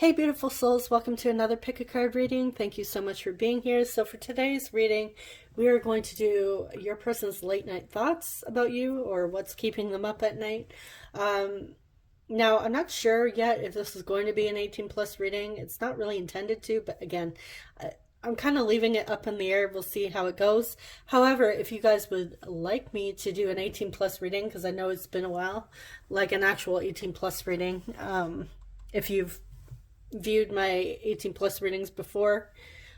Hey beautiful souls, welcome to another pick a card reading. Thank you so much for being here. So for today's reading, we are going to do your person's late night thoughts about you or what's keeping them up at night. Now, I'm not sure yet if this is going to be an 18 plus reading. It's not really intended to, but again, I'm kind of leaving it up in the air. We'll see how it goes. However, if you guys would like me to do an 18 plus reading, because I know it's been a while, like an actual 18 plus reading, if you've viewed my 18 plus readings before,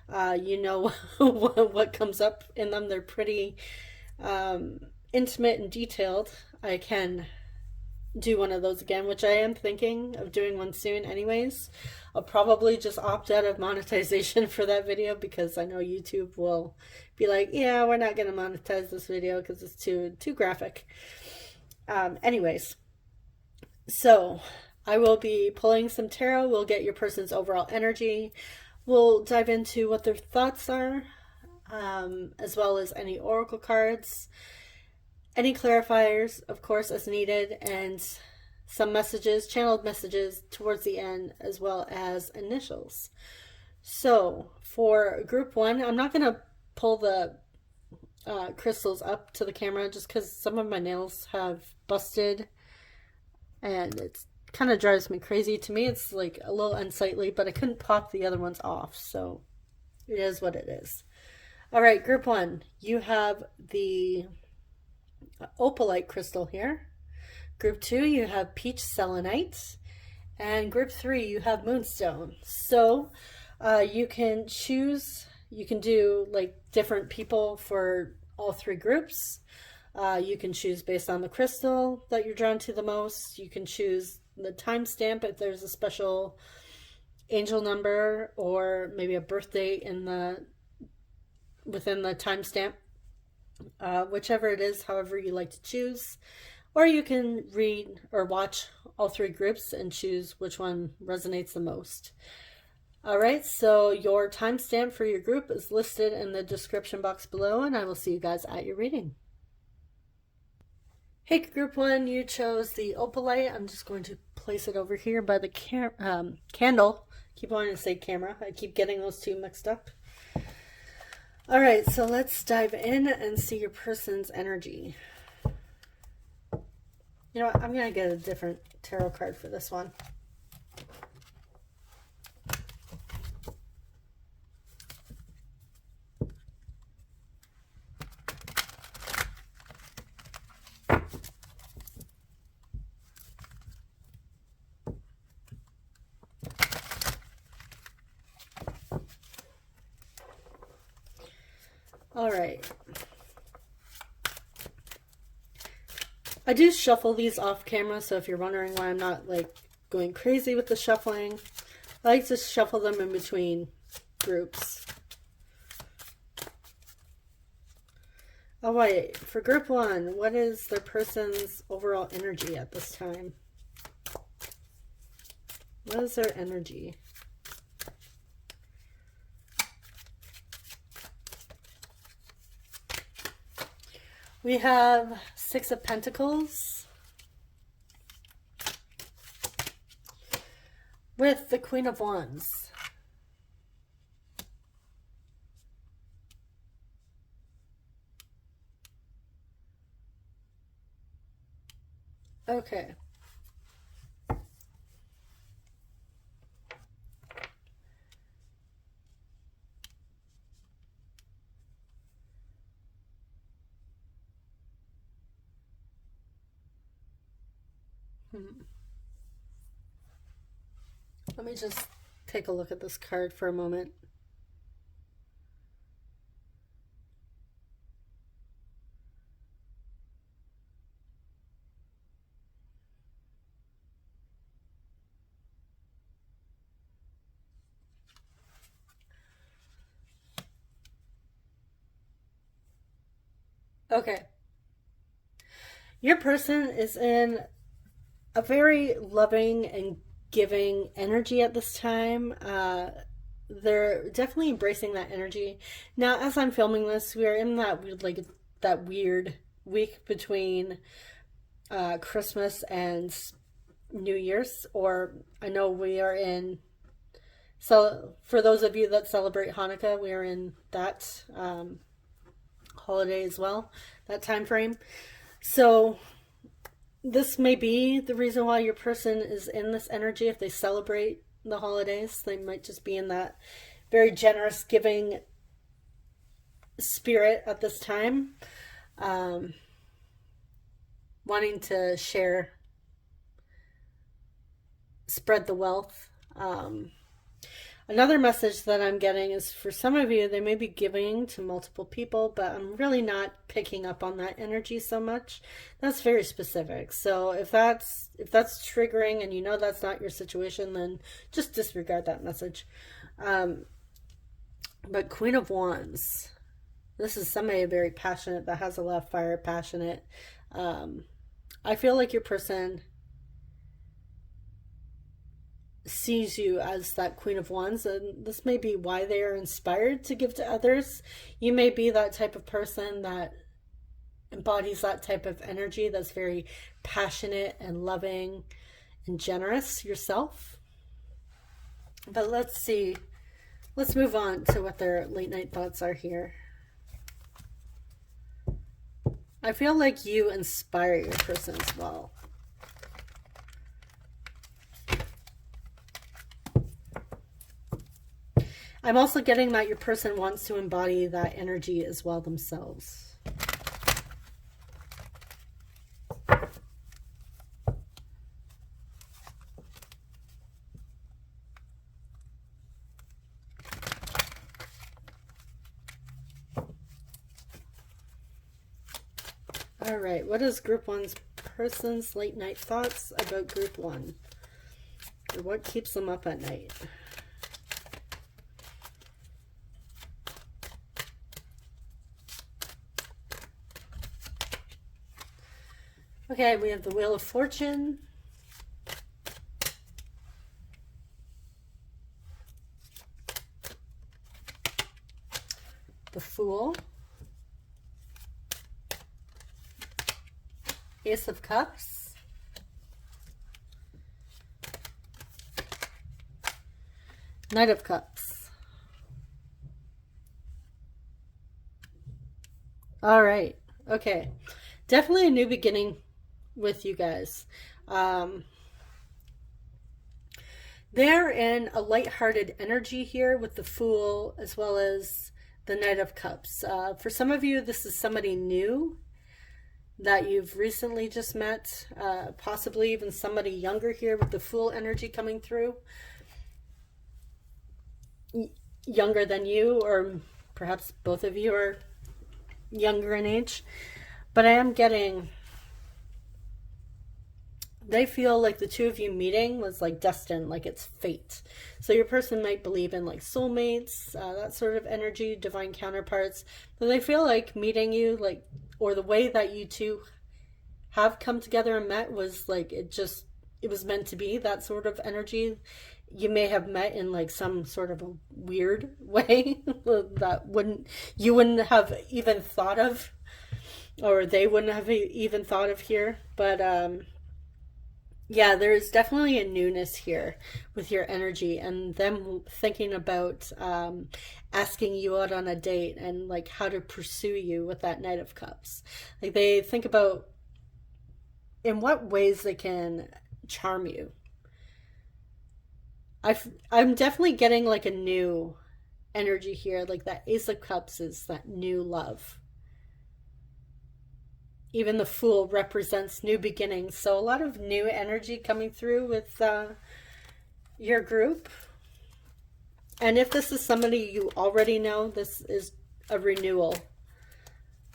you know what comes up in them. They're pretty intimate and detailed. I can do one of those again, which I am thinking of doing one soon anyways. I'll probably just opt out of monetization for that video because I know YouTube will be like, yeah, we're not going to monetize this video because it's too graphic. Anyways, so I will be pulling some tarot. We'll get your person's overall energy. We'll dive into what their thoughts are, as well as any oracle cards, any clarifiers, of course, as needed, and some messages, channeled messages towards the end, as well as initials. So for group one, I'm not going to pull the crystals up to the camera just because some of my nails have busted and it's kind of drives me crazy. To me, it's like a little unsightly, but I couldn't pop the other ones off, so it is what it is. All right, group one, you have the opalite crystal here. Group two, you have peach selenite, and group three, you have moonstone. So you can choose, you can do like different people for all three groups. You can choose based on the crystal that you're drawn to the most. You can choose the timestamp if there's a special angel number or maybe a birth date within the timestamp, whichever it is, however you like to choose. Or you can read or watch all three groups and choose which one resonates the most. All right, so your timestamp for your group is listed in the description box below, and I will see you guys at your reading. Hey, group one, you chose the opalite. I'm just going to place it over here by the candle. Keep wanting to say camera. I keep getting those two mixed up. All right, so let's dive in and see your person's energy. You know what? I'm going to get a different tarot card for this one. All right. I do shuffle these off camera, so if you're wondering why I'm not like going crazy with the shuffling, I like to shuffle them in between groups. All right, for group one, what is their person's overall energy at this time? What is their energy? We have Six of Pentacles with the Queen of Wands. Okay. Let me just take a look at this card for a moment. Okay. Your person is in a very loving and giving energy at this time. They're definitely embracing that energy. Now, as I'm filming this, we are in that weird week between Christmas and New Year's, or I know we are in So for those of you that celebrate Hanukkah, we are in that holiday as well, that time frame. So this may be the reason why your person is in this energy. If they celebrate the holidays, they might just be in that very generous, giving spirit at this time, wanting to share, spread the wealth. Another message that I'm getting is for some of you, they may be giving to multiple people, but I'm really not picking up on that energy so much. That's very specific. So if that's triggering and you know that's not your situation, then just disregard that message. But Queen of Wands, this is somebody very passionate, that has a lot of fire, passionate. I feel like your person sees you as that Queen of Wands, and this may be why they are inspired to give to others. You may be that type of person that embodies that type of energy, that's very passionate and loving and generous yourself. But let's see. Let's move on to what their late night thoughts are here. I feel like you inspire your person as well. I'm also getting that your person wants to embody that energy as well themselves. All right, what is Group 1's person's late night thoughts about Group 1? Or what keeps them up at night? Okay, we have the Wheel of Fortune. The Fool. Ace of Cups. Knight of Cups. All right. Okay. Definitely a new beginning with you guys. They're in a lighthearted energy here with the Fool as well as the Knight of Cups. For some of you, this is somebody new that you've recently just met, possibly even somebody younger here with the Fool energy coming through. Younger than you, or perhaps both of you are younger in age. But I am getting, they feel like the two of you meeting was like destined, like it's fate. So your person might believe in like soulmates, that sort of energy, divine counterparts. But they feel like meeting you, like, or the way that you two have come together and met was like, it was meant to be, that sort of energy. You may have met in like some sort of a weird way that you wouldn't have even thought of, or they wouldn't have even thought of here. But yeah, there's definitely a newness here with your energy and them thinking about asking you out on a date and like how to pursue you with that Knight of Cups. Like they think about in what ways they can charm you. I'm definitely getting like a new energy here. Like that Ace of Cups is that new love. Even the Fool represents new beginnings. So a lot of new energy coming through with your group. And if this is somebody you already know, this is a renewal.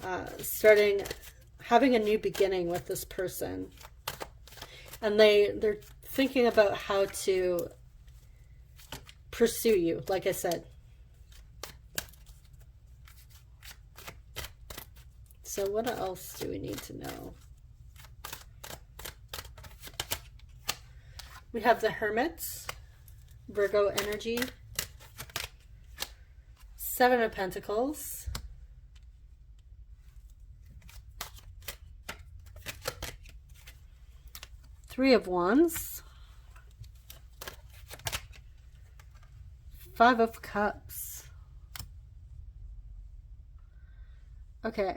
Having a new beginning with this person. And they're thinking about how to pursue you, like I said. So what else do we need to know? We have the Hermit, Virgo energy, Seven of Pentacles, Three of Wands, Five of Cups. Okay.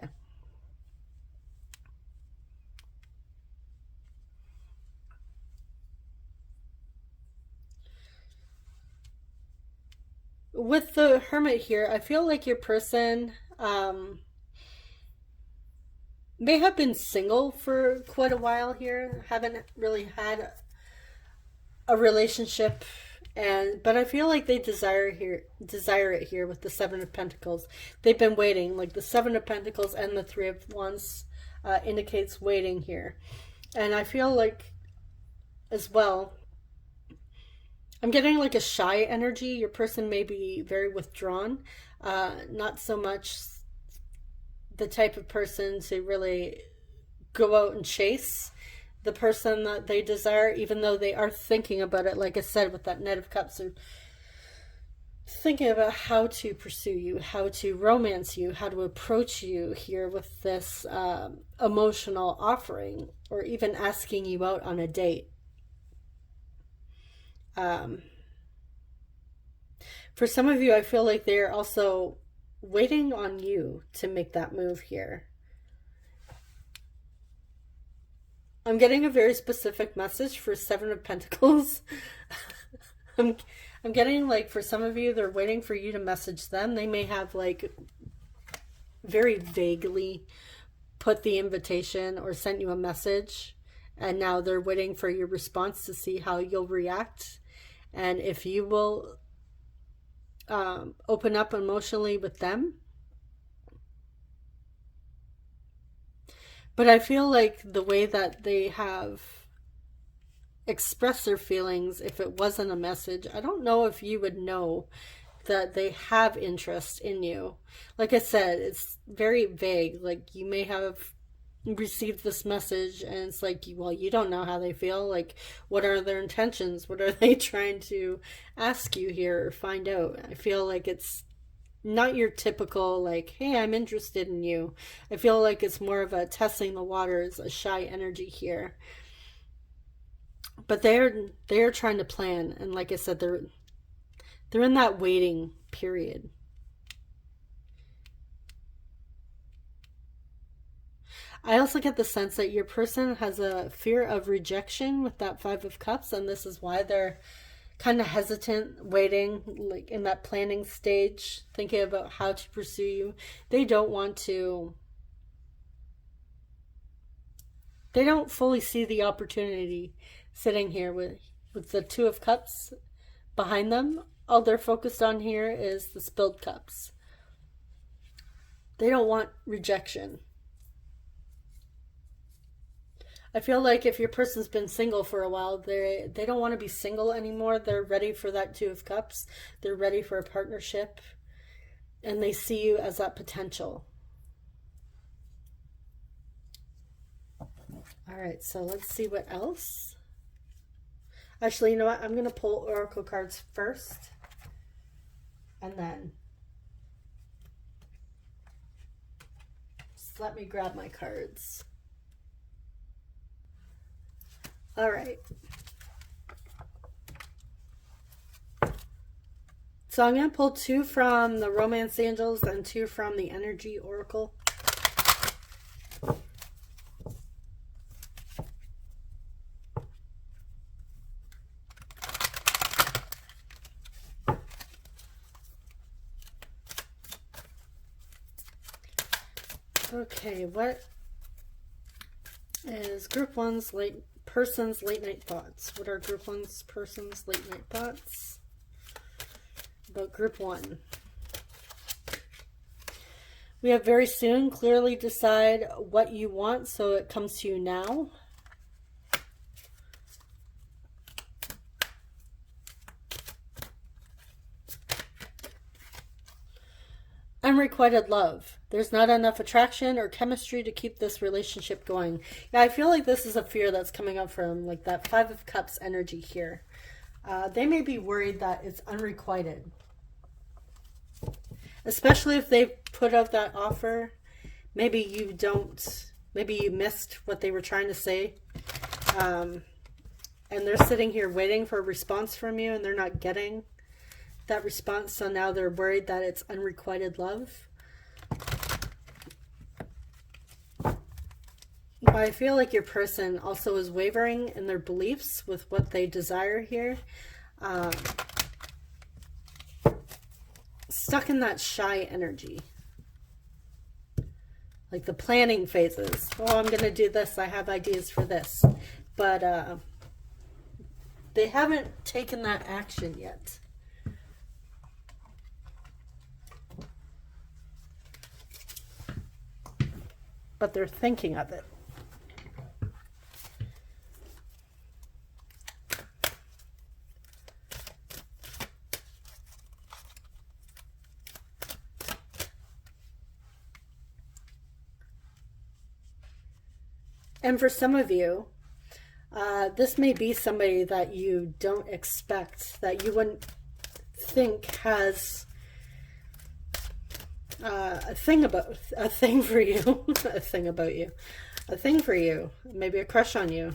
With the Hermit here, I feel like your person may have been single for quite a while here, haven't really had a relationship, but I feel like they desire it here with the Seven of Pentacles. They've been waiting, like the Seven of Pentacles and the Three of Wands indicates waiting here. And I feel like as well, I'm getting like a shy energy. Your person may be very withdrawn, not so much the type of person to really go out and chase the person that they desire, even though they are thinking about it. Like I said, with that Knight of Cups, they're thinking about how to pursue you, how to romance you, how to approach you here with this emotional offering, or even asking you out on a date. For some of you, I feel like they're also waiting on you to make that move here. I'm getting a very specific message for Seven of Pentacles. I'm getting like, for some of you, they're waiting for you to message them. They may have like very vaguely put the invitation or sent you a message, and now they're waiting for your response to see how you'll react and if you will open up emotionally with them. But I feel like the way that they have expressed their feelings, if it wasn't a message, I don't know if you would know that they have interest in you. Like I said, it's very vague. Like you may have received this message and it's like, well, you don't know how they feel. Like, what are their intentions? What are they trying to ask you here or find out? I feel like it's not your typical like, hey, I'm interested in you. I feel like it's more of a testing the waters, a shy energy here. But they're trying to plan, and like I said, they're in that waiting period. I also get the sense that your person has a fear of rejection with that Five of Cups, and this is why they're kind of hesitant, waiting, like in that planning stage, thinking about how to pursue you. They don't fully see the opportunity sitting here with the Two of Cups behind them. All they're focused on here is the spilled cups. They don't want rejection. I feel like if your person's been single for a while, they don't want to be single anymore. They're ready for that Two of Cups. They're ready for a partnership. And they see you as that potential. All right, so let's see what else. Actually, you know what? I'm going to pull Oracle cards first. And then just let me grab my cards. All right. So I'm going to pull two from the Romance Angels and two from the Energy Oracle. Okay, what is Group 1's person's late night thoughts? What are Group 1's person's late night thoughts about Group 1? We have very soon. Clearly decide what you want so it comes to you now. Unrequited love. There's not enough attraction or chemistry to keep this relationship going. Yeah, I feel like this is a fear that's coming up from like that Five of Cups energy here. They may be worried that it's unrequited. Especially if they put out that offer. Maybe you missed what they were trying to say. And they're sitting here waiting for a response from you and they're not getting that response, so now they're worried that it's unrequited love. But I feel like your person also is wavering in their beliefs with what they desire here. Stuck in that shy energy. Like the planning phases. Oh, I'm going to do this. I have ideas for this. But they haven't taken that action yet. But they're thinking of it. And for some of you, this may be somebody that you don't expect, that you wouldn't think has a thing for you, a thing for you, maybe a crush on you.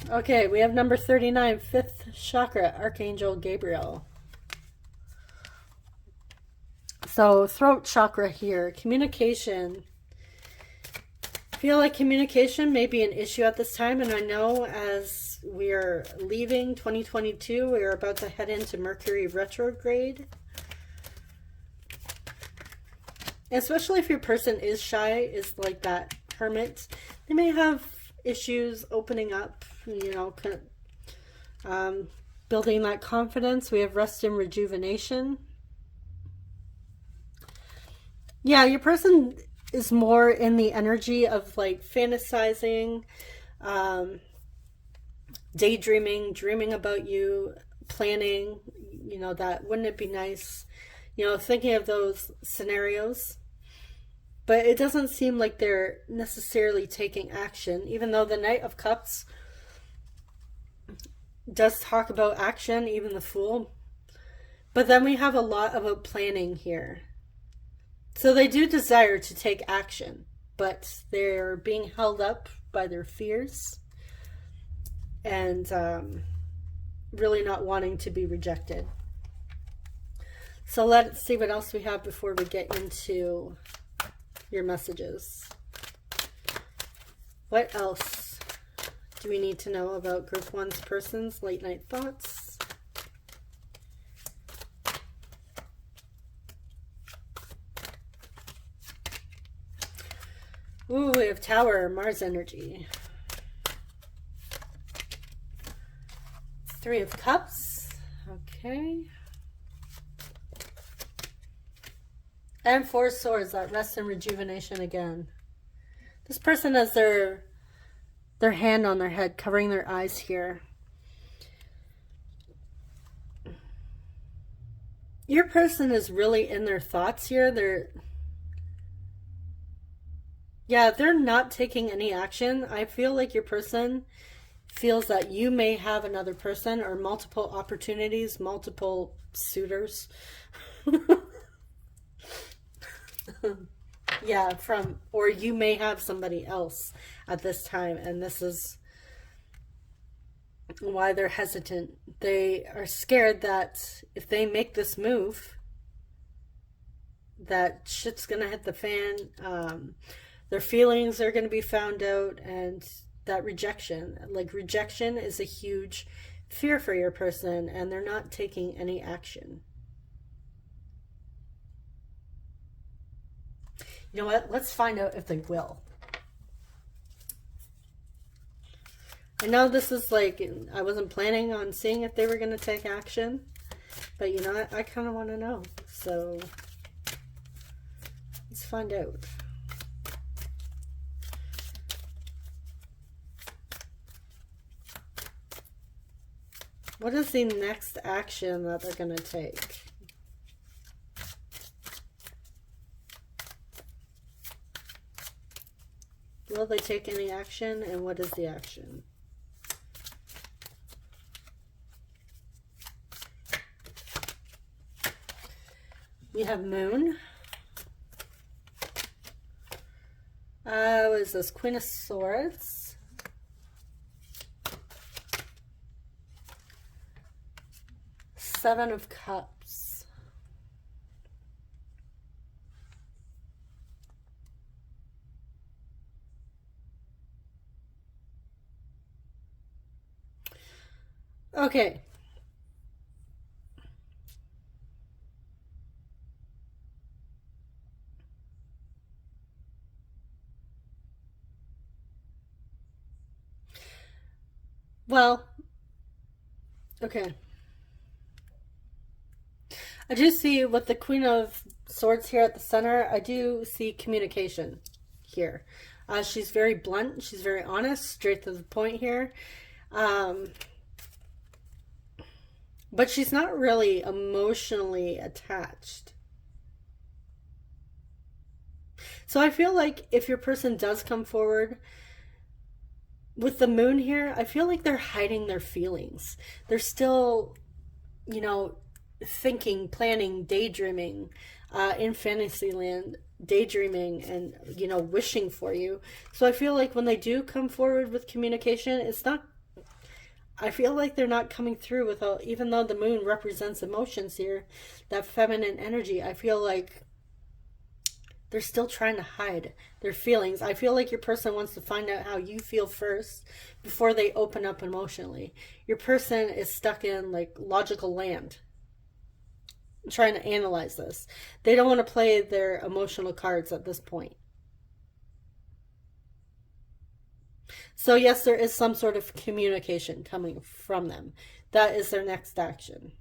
Okay, we have number 39, 5th chakra, Archangel Gabriel. So throat chakra here, communication. I feel like communication may be an issue at this time, and I know as we are leaving 2022, we are about to head into Mercury retrograde. Especially if your person is shy, is like that hermit, they may have issues opening up, you know, building that confidence. We have rest and rejuvenation. Yeah, your person is more in the energy of like fantasizing, daydreaming, dreaming about you, planning, you know, that wouldn't it be nice, you know, thinking of those scenarios. But it doesn't seem like they're necessarily taking action, even though the Knight of Cups does talk about action, even the Fool. But then we have a lot about planning here. So they do desire to take action, but they're being held up by their fears and really not wanting to be rejected. So let's see what else we have before we get into your messages. What else do we need to know about Group 1's person's late night thoughts? Ooh, we have Tower, Mars energy. 3 of Cups. Okay. And 4 of Swords, that rest and rejuvenation again. This person has their hand on their head, covering their eyes here. Your person is really in their thoughts here. They're not taking any action. I feel like your person feels that you may have another person or multiple opportunities, multiple suitors. Yeah, or you may have somebody else at this time, and this is why they're hesitant. They are scared that if they make this move, that shit's gonna hit the fan. Their feelings are going to be found out, and that rejection is a huge fear for your person, and they're not taking any action. You know what? Let's find out if they will. I know this is like, I wasn't planning on seeing if they were going to take action, but you know, I kind of want to know. So let's find out. What is the next action that they're going to take? Will they take any action, and what is the action? We have Moon. What is this? Queen of Swords. Seven of Cups. Okay. Well, okay. I do see with the Queen of Swords here at the center, I do see communication here. She's very blunt. She's very honest, straight to the point here. But she's not really emotionally attached. So I feel like if your person does come forward, with the moon here, I feel like they're hiding their feelings. They're still, you know, thinking, planning, daydreaming in Fantasyland, daydreaming and, you know, wishing for you. So I feel like when they do come forward with communication, it's not, I feel like they're not coming through with all, even though the moon represents emotions here, that feminine energy, I feel like they're still trying to hide their feelings. I feel like your person wants to find out how you feel first before they open up emotionally. Your person is stuck in like logical land, trying to analyze this. They don't want to play their emotional cards at this point. So yes, there is some sort of communication coming from them. That is their next action.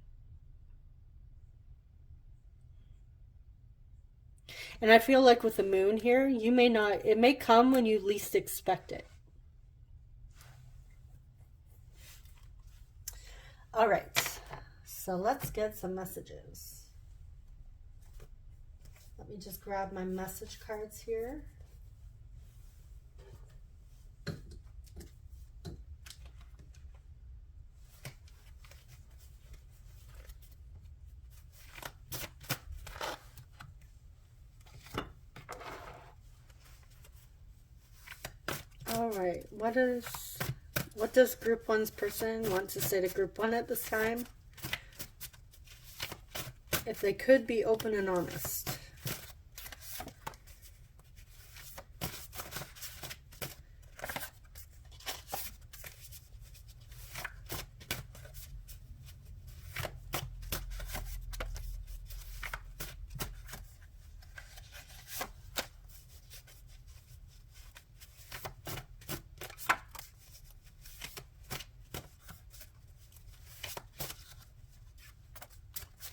And I feel like with the moon here, you may not, it may come when you least expect it. All right, so let's get some messages. Let me just grab my message cards here. All right, what does group one's person want to say to group one at this time? If they could be open and honest.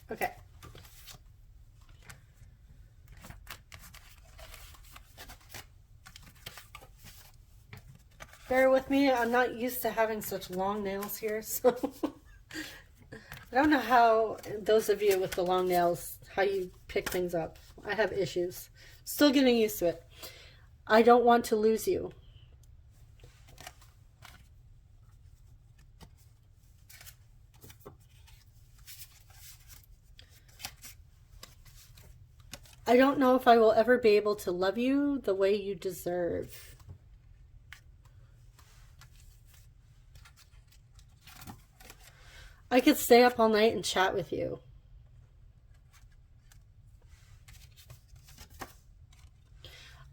Okay. Bear with me, I'm not used to having such long nails here, so I don't know how those of you with the long nails, how you pick things up. I have issues. Still getting used to it. I don't want to lose you. I don't know if I will ever be able to love you the way you deserve. I could stay up all night and chat with you.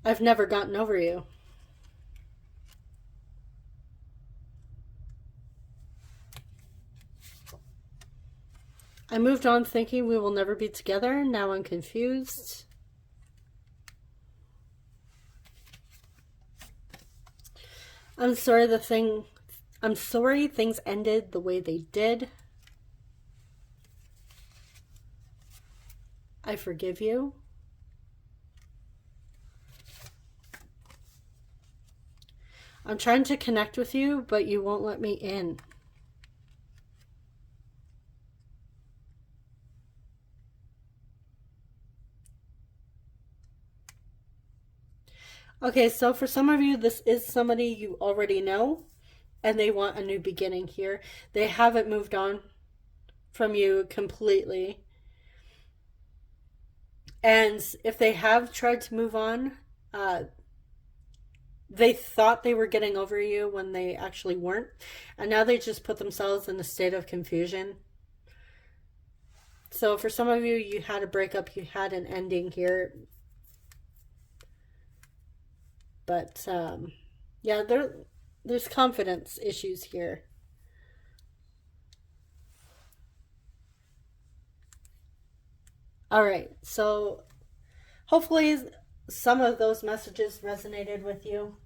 I've never gotten over you. I moved on thinking we will never be together. Now I'm confused. I'm sorry things ended the way they did. I forgive you. I'm trying to connect with you, but you won't let me in. Okay, so for some of you, this is somebody you already know, and they want a new beginning here. They haven't moved on from you completely. And if they have tried to move on, they thought they were getting over you when they actually weren't. And now they just put themselves in a state of confusion. So for some of you, you had a breakup, you had an ending here. But yeah, there's confidence issues here. All right, so hopefully some of those messages resonated with you.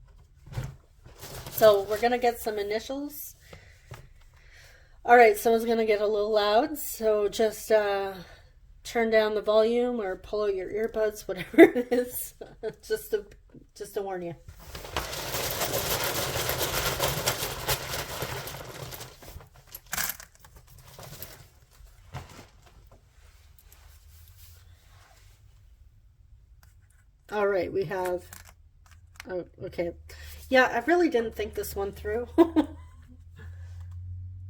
So we're going to get some initials. All right, someone's going to get a little loud, so just turn down the volume or pull out your earbuds, whatever it is, just to warn you. All right, we have, oh, okay. Yeah, I really didn't think this one through.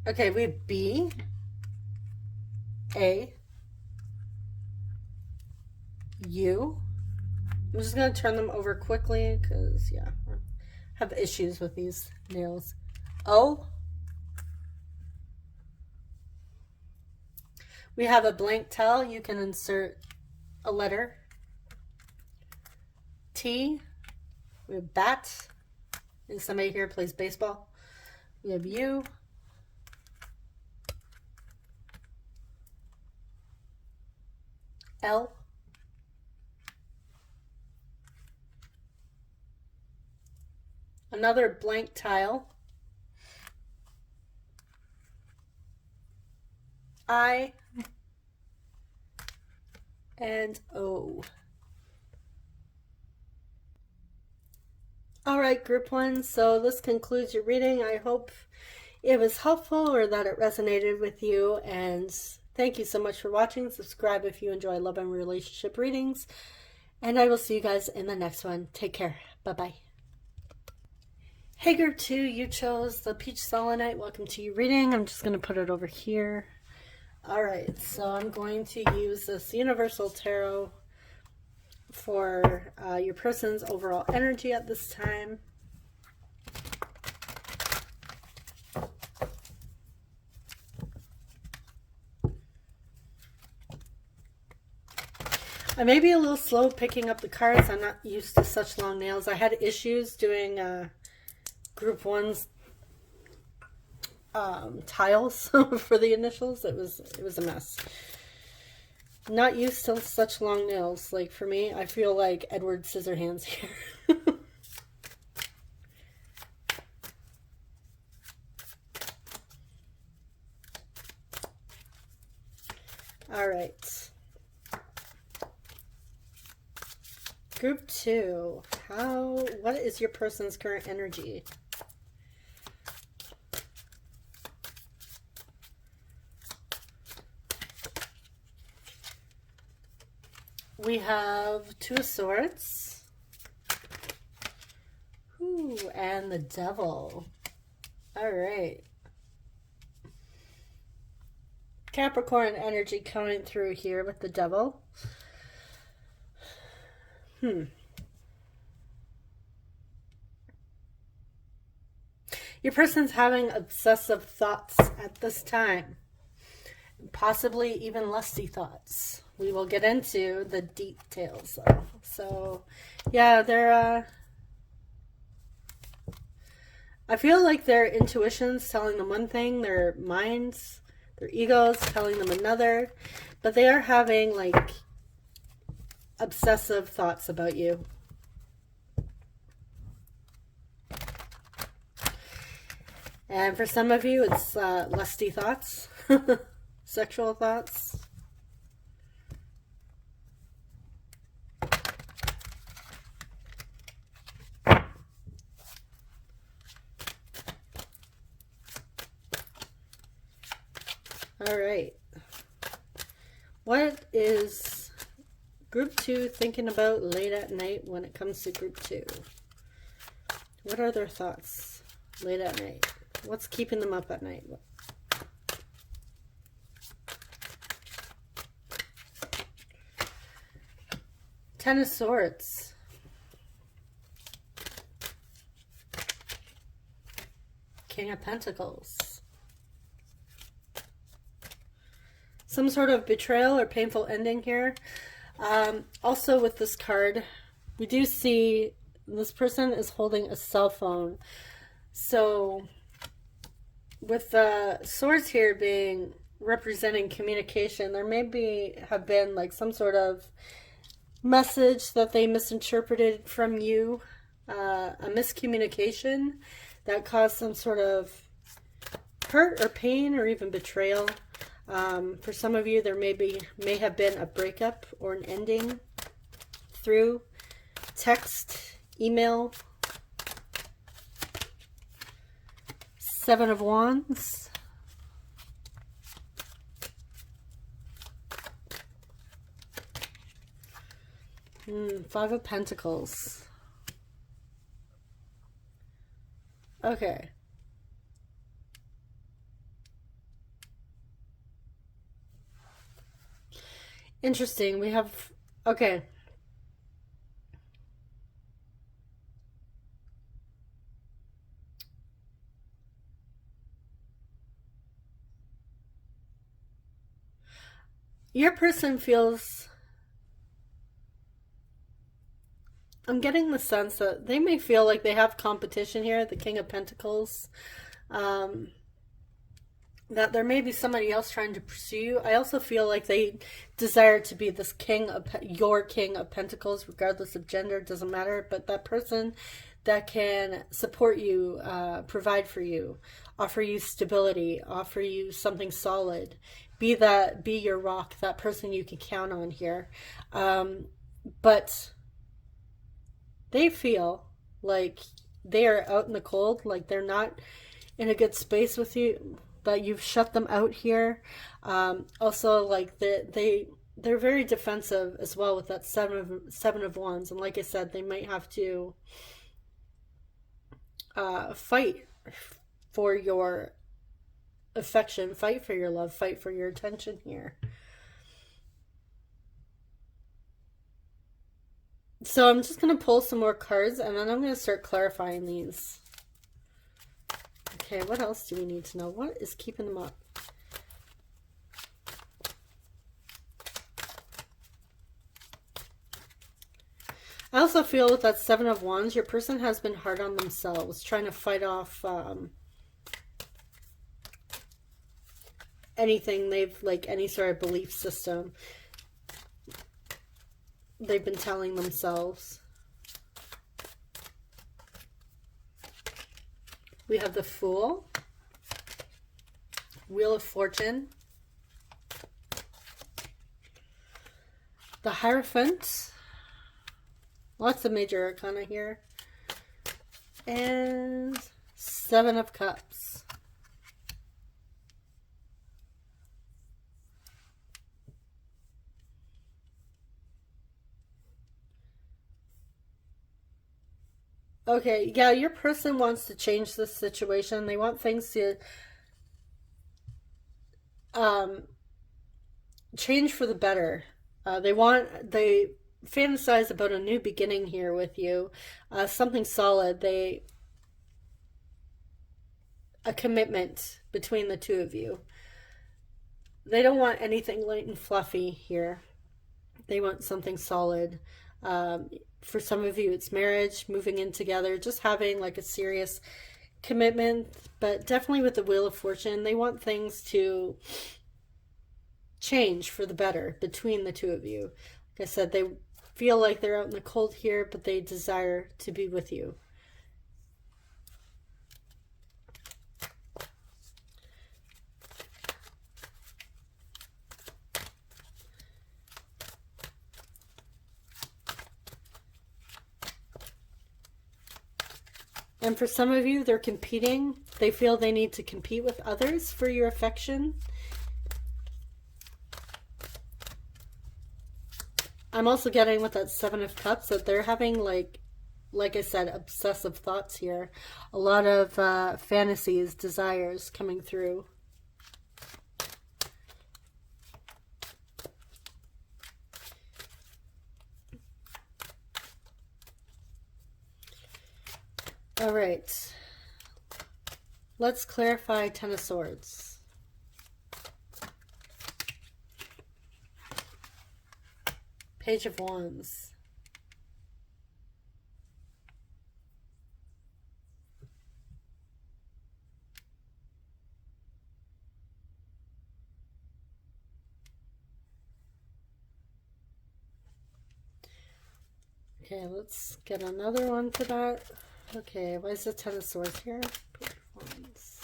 Okay, we have B, A, U. I'm just going to turn them over quickly because, yeah, I have issues with these nails. O. We have a blank tile. You can insert a letter. T. We have bat. And somebody here plays baseball. We have U. L. Another blank tile. I. And O. All right, group one. So this concludes your reading. I hope it was helpful or that it resonated with you. And thank you so much for watching. Subscribe if you enjoy love and relationship readings. And I will see you guys in the next one. Take care. Bye-bye. Hey, group two, you chose the peach selenite. Welcome to your reading. I'm just going to put it over here. All right, so I'm going to use this Universal Tarot for your person's overall energy at this time. I may be a little slow picking up the cards. I'm not used to such long nails. I had issues doing group one's tiles for the initials. It was a mess. Not used to such long nails. Like for me, I feel like Edward Scissorhands here. All right. Group two. What is your person's current energy? We have Two of Swords. Ooh, and the Devil. All right. Capricorn energy coming through here with the Devil. Your person's having obsessive thoughts at this time. Possibly even lusty thoughts. We will get into the details though. So, yeah, they're, I feel like their intuition's telling them one thing, their minds, their egos telling them another, but they are having like obsessive thoughts about you. And for some of you, it's lusty thoughts, sexual thoughts. All right. What is group two thinking about late at night when it comes to group two? What are their thoughts late at night? What's keeping them up at night? Ten of Swords. King of Pentacles. some sort of betrayal or painful ending here. Also with this card, we do see this person is holding a cell phone. So with the swords here being representing communication, there have been like some sort of message that they misinterpreted from you, a miscommunication that caused some sort of hurt or pain or even betrayal. For some of you, there may have been a breakup or an ending through text, email. Seven of Wands. Five of Pentacles. Okay. Interesting. We have, okay. Your person feels, I'm getting the sense that they may feel like they have competition here, the King of Pentacles. That there may be somebody else trying to pursue you. I also feel like they desire to be this your King of Pentacles, regardless of gender, doesn't matter. But that person that can support you, provide for you, offer you stability, offer you something solid, be your rock, that person you can count on here. But they feel like they are out in the cold, like they're not in a good space with you, that you've shut them out here. Also, like they're very defensive as well with that seven of Wands, and like I said, they might have to fight for your affection, fight for your love, fight for your attention here. So I'm just going to pull some more cards, and then I'm going to start clarifying these. Okay, what else do we need to know? What is keeping them up? I also feel with that Seven of Wands, your person has been hard on themselves, trying to fight off anything any sort of belief system they've been telling themselves. We have the Fool, Wheel of Fortune, the Hierophant, lots of major arcana here, and Seven of Cups. Okay, yeah, your person wants to change this situation. They want things to change for the better. They fantasize about a new beginning here with you, something solid. A commitment between the two of you. They don't want anything light and fluffy here. They want something solid. For some of you, it's marriage, moving in together, just having like a serious commitment. But definitely with the Wheel of Fortune, they want things to change for the better between the two of you. Like I said, they feel like they're out in the cold here, but they desire to be with you. And for some of you, they're competing. They feel they need to compete with others for your affection. I'm also getting with that Seven of Cups that they're having, like I said, obsessive thoughts here. A lot of fantasies, desires coming through. All right, let's clarify Ten of Swords. Page of Wands. Okay, let's get another one for that. Okay, why is the Ten of Swords here? Page of Wands.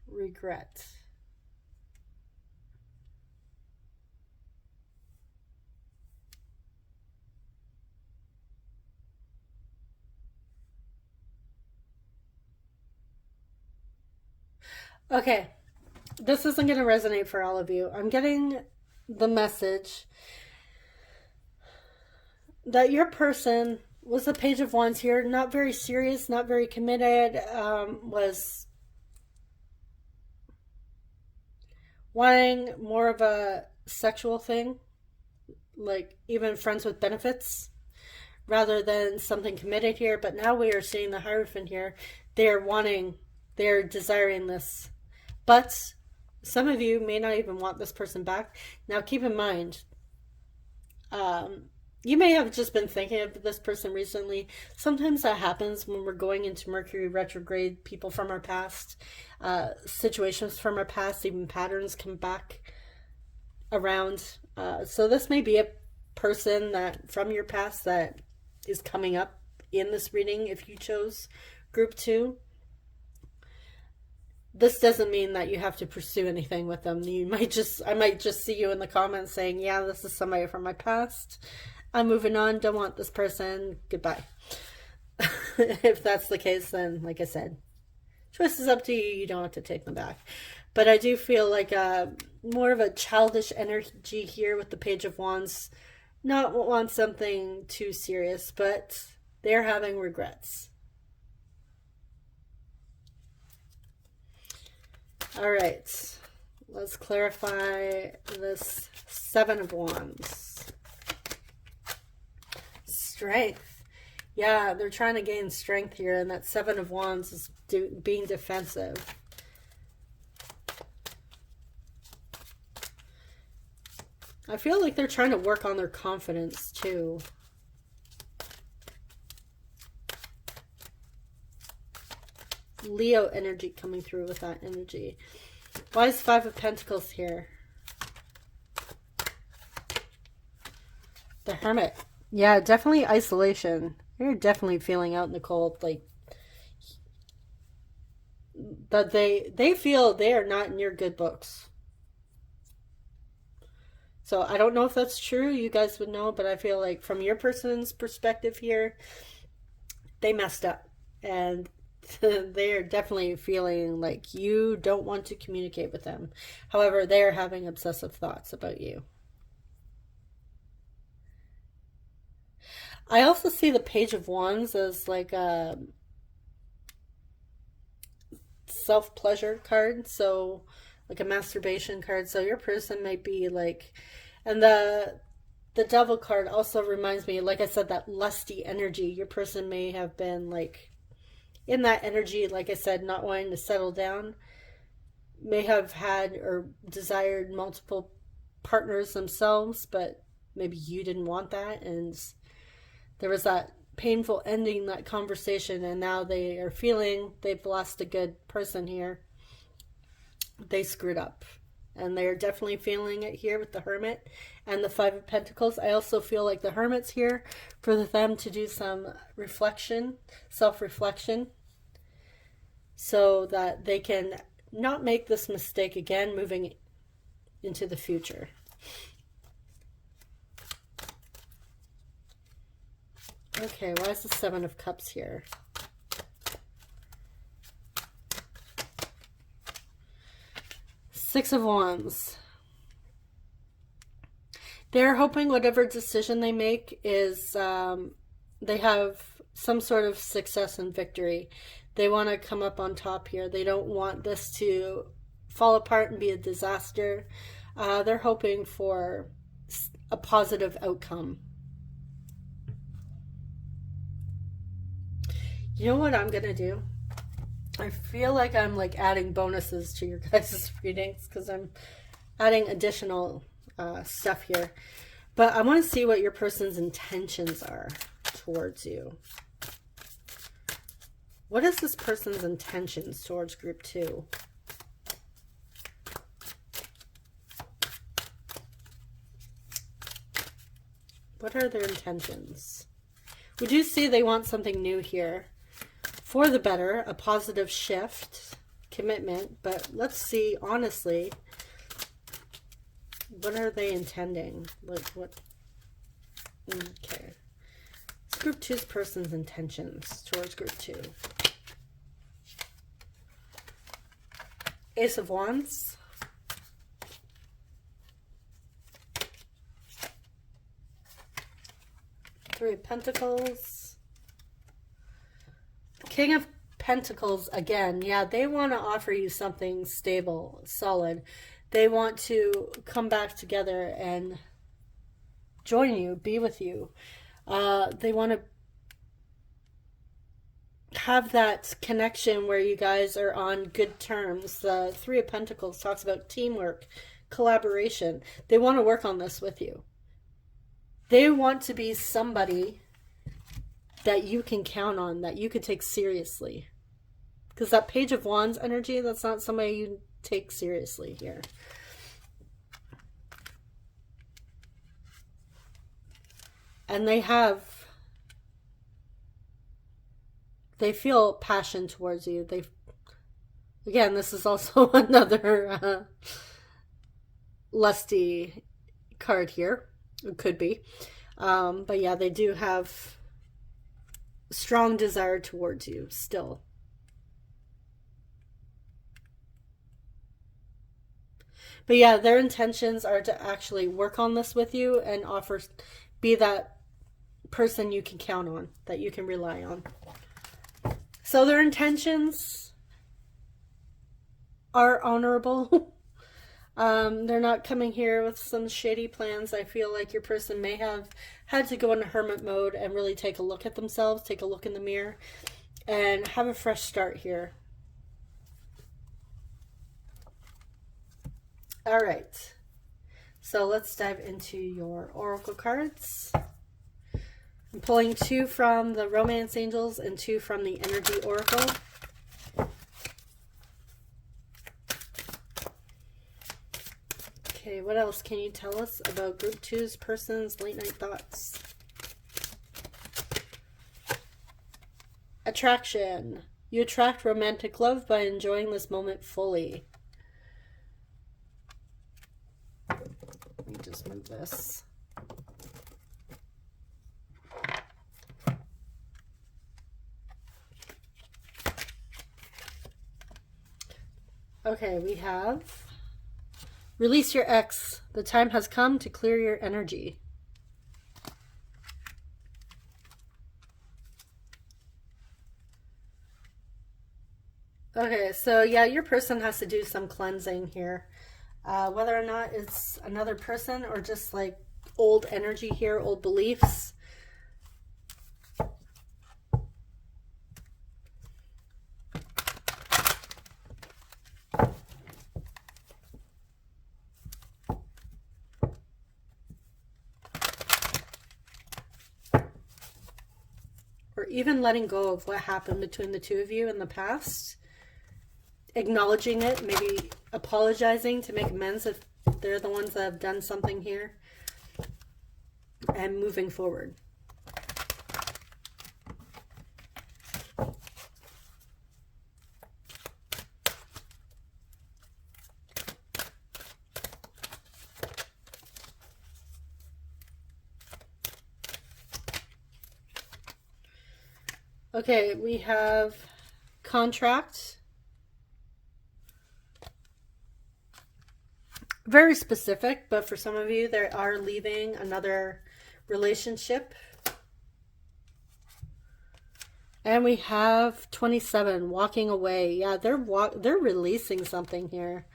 Regret. Okay, this isn't going to resonate for all of you. I'm getting the message that your person was the Page of Wands here, not very serious, not very committed, was wanting more of a sexual thing, like even friends with benefits, rather than something committed here. But now we are seeing the Hierophant here. They're desiring this. But some of you may not even want this person back. Now keep in mind, you may have just been thinking of this person recently. Sometimes that happens when we're going into Mercury retrograde. People from our past, situations from our past, even patterns come back around. So this may be a person that from your past that is coming up in this reading if you chose group 2. This doesn't mean that you have to pursue anything with them. I might just see you in the comments saying, yeah, this is somebody from my past. I'm moving on. Don't want this person. Goodbye. If that's the case, then like I said, choice is up to you. You don't have to take them back. But I do feel like more of a childish energy here with the Page of Wands. Not want something too serious, but they're having regrets. All right, let's clarify this Seven of Wands. Strength. Yeah, they're trying to gain strength here, and that Seven of Wands is being defensive. I feel like they're trying to work on their confidence too. Leo energy coming through with that energy. Why is Five of Pentacles here? The Hermit. Yeah, definitely isolation. You're definitely feeling out in the cold. Like, that they feel they are not in your good books. So I don't know if that's true. You guys would know, but I feel like from your person's perspective here, they messed up. And they are definitely feeling like you don't want to communicate with them. However, they are having obsessive thoughts about you. I also see the Page of Wands as like a self-pleasure card. So like a masturbation card. So your person might be like, and the Devil card also reminds me, like I said, that lusty energy. Your person may have been like in that energy, like I said, not wanting to settle down, may have had or desired multiple partners themselves, but maybe you didn't want that, and there was that painful ending, that conversation, and now they are feeling they've lost a good person here. They screwed up, and they are definitely feeling it here with the Hermit and the Five of Pentacles. I also feel like the Hermit's here for them to do some reflection, self-reflection, so that they can not make this mistake again moving into the future. Okay, why is the Seven of Cups here? Six of Wands. They're hoping whatever decision they make is they have some sort of success and victory. They want to come up on top here. They don't want this to fall apart and be a disaster. They're hoping for a positive outcome. You know what I'm going to do? I feel like I'm like adding bonuses to your guys' readings because I'm adding additional stuff here. But I want to see what your person's intentions are towards you. What is this person's intentions towards group 2? What are their intentions? We do see they want something new here. For the better, a positive shift, commitment. But let's see, honestly, what are they intending? Like what? Okay. It's group 2's person's intentions towards group 2. Ace of Wands. Three of Pentacles. King of Pentacles again. Yeah, they want to offer you something stable, solid. They want to come back together and join you, be with you. They want to have that connection where you guys are on good terms. The Three of Pentacles talks about teamwork, collaboration. They want to work on this with you. They want to be somebody that you can count on, that you could take seriously. Because that Page of Wands energy, that's not somebody you take seriously here. And they feel passion towards you. Again, this is also another lusty card here. It could be. But yeah, they do have strong desire towards you still. But yeah, their intentions are to actually work on this with you and be that person you can count on, that you can rely on. So their intentions are honorable. They're not coming here with some shady plans. I feel like your person may have had to go into hermit mode and really take a look at themselves, take a look in the mirror, and have a fresh start here. All right. So let's dive into your oracle cards. I'm pulling 2 from the Romance Angels and 2 from the Energy Oracle. Okay, what else can you tell us about Group 2's person's late night thoughts? Attraction. You attract romantic love by enjoying this moment fully. Let me just move this. Okay, we have release your ex. The time has come to clear your energy. Okay, so yeah, your person has to do some cleansing here. Whether or not it's another person or just like old energy here, old beliefs. Or even letting go of what happened between the two of you in the past. Acknowledging it, maybe apologizing to make amends if they're the ones that have done something here. And moving forward. Okay, we have contract. Very specific, but for some of you, they are leaving another relationship. And we have 27, walking away. Yeah, they're releasing something here.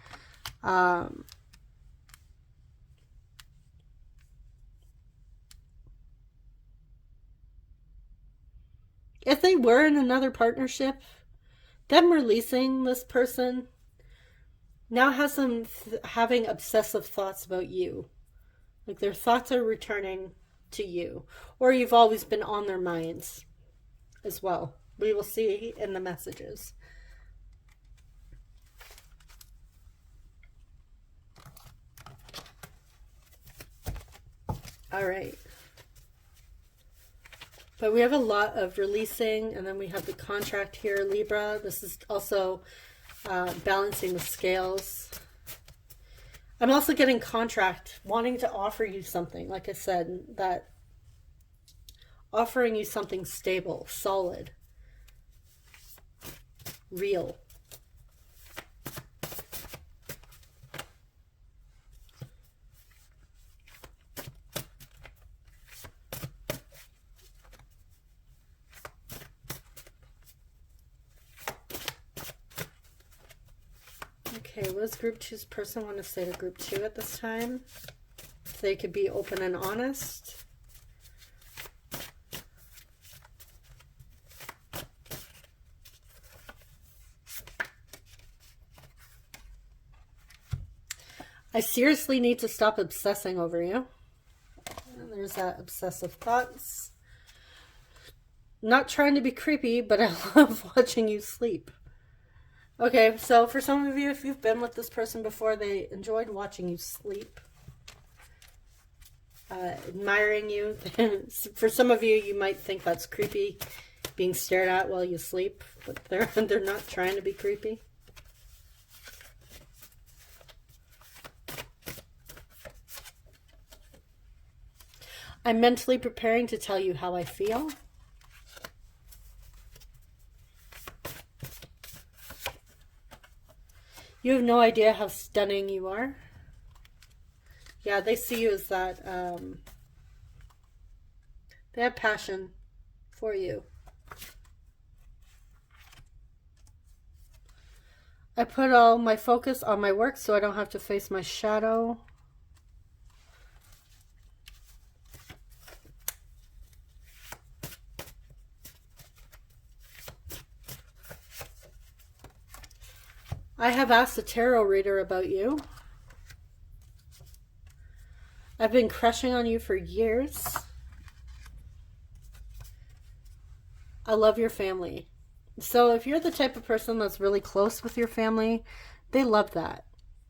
If they were in another partnership, them releasing this person now has them having obsessive thoughts about you. Like their thoughts are returning to you, or you've always been on their minds as well. We will see in the messages. All right. But we have a lot of releasing, and then we have the contract here, Libra. This is also balancing the scales. I'm also getting contract, wanting to offer you something, like I said, that offering you something stable, solid, real. Okay, what does group 2's person want to say to group 2 at this time? So they could be open and honest. I seriously need to stop obsessing over you. And there's that obsessive thoughts. Not trying to be creepy, but I love watching you sleep. Okay, so for some of you, if you've been with this person before, they enjoyed watching you sleep. Admiring you. For some of you, you might think that's creepy, being stared at while you sleep, but they're not trying to be creepy. I'm mentally preparing to tell you how I feel. You have no idea how stunning you are. Yeah, they see you as that. They have passion for you. I put all my focus on my work so I don't have to face my shadow. I have asked a tarot reader about you. I've been crushing on you for years. I love your family. So if you're the type of person that's really close with your family, they love that.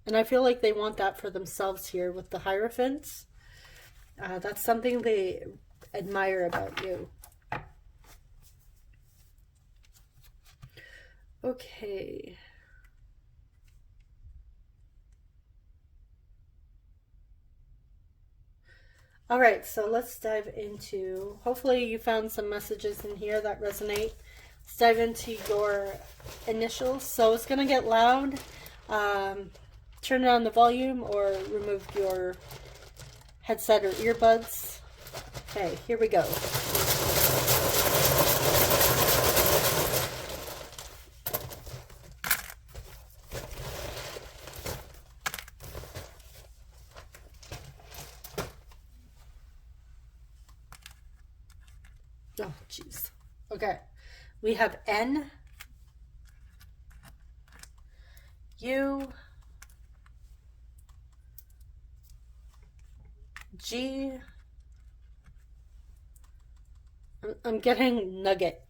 And I feel like they want that for themselves here with the Hierophants. That's something they admire about you. Okay. All right, so let's dive into, hopefully you found some messages in here that resonate. Let's dive into your initials. So it's going to get loud. Turn down the volume or remove your headset or earbuds. Okay, here we go. Oh, jeez. Okay. We have N, U, G. I'm getting nugget.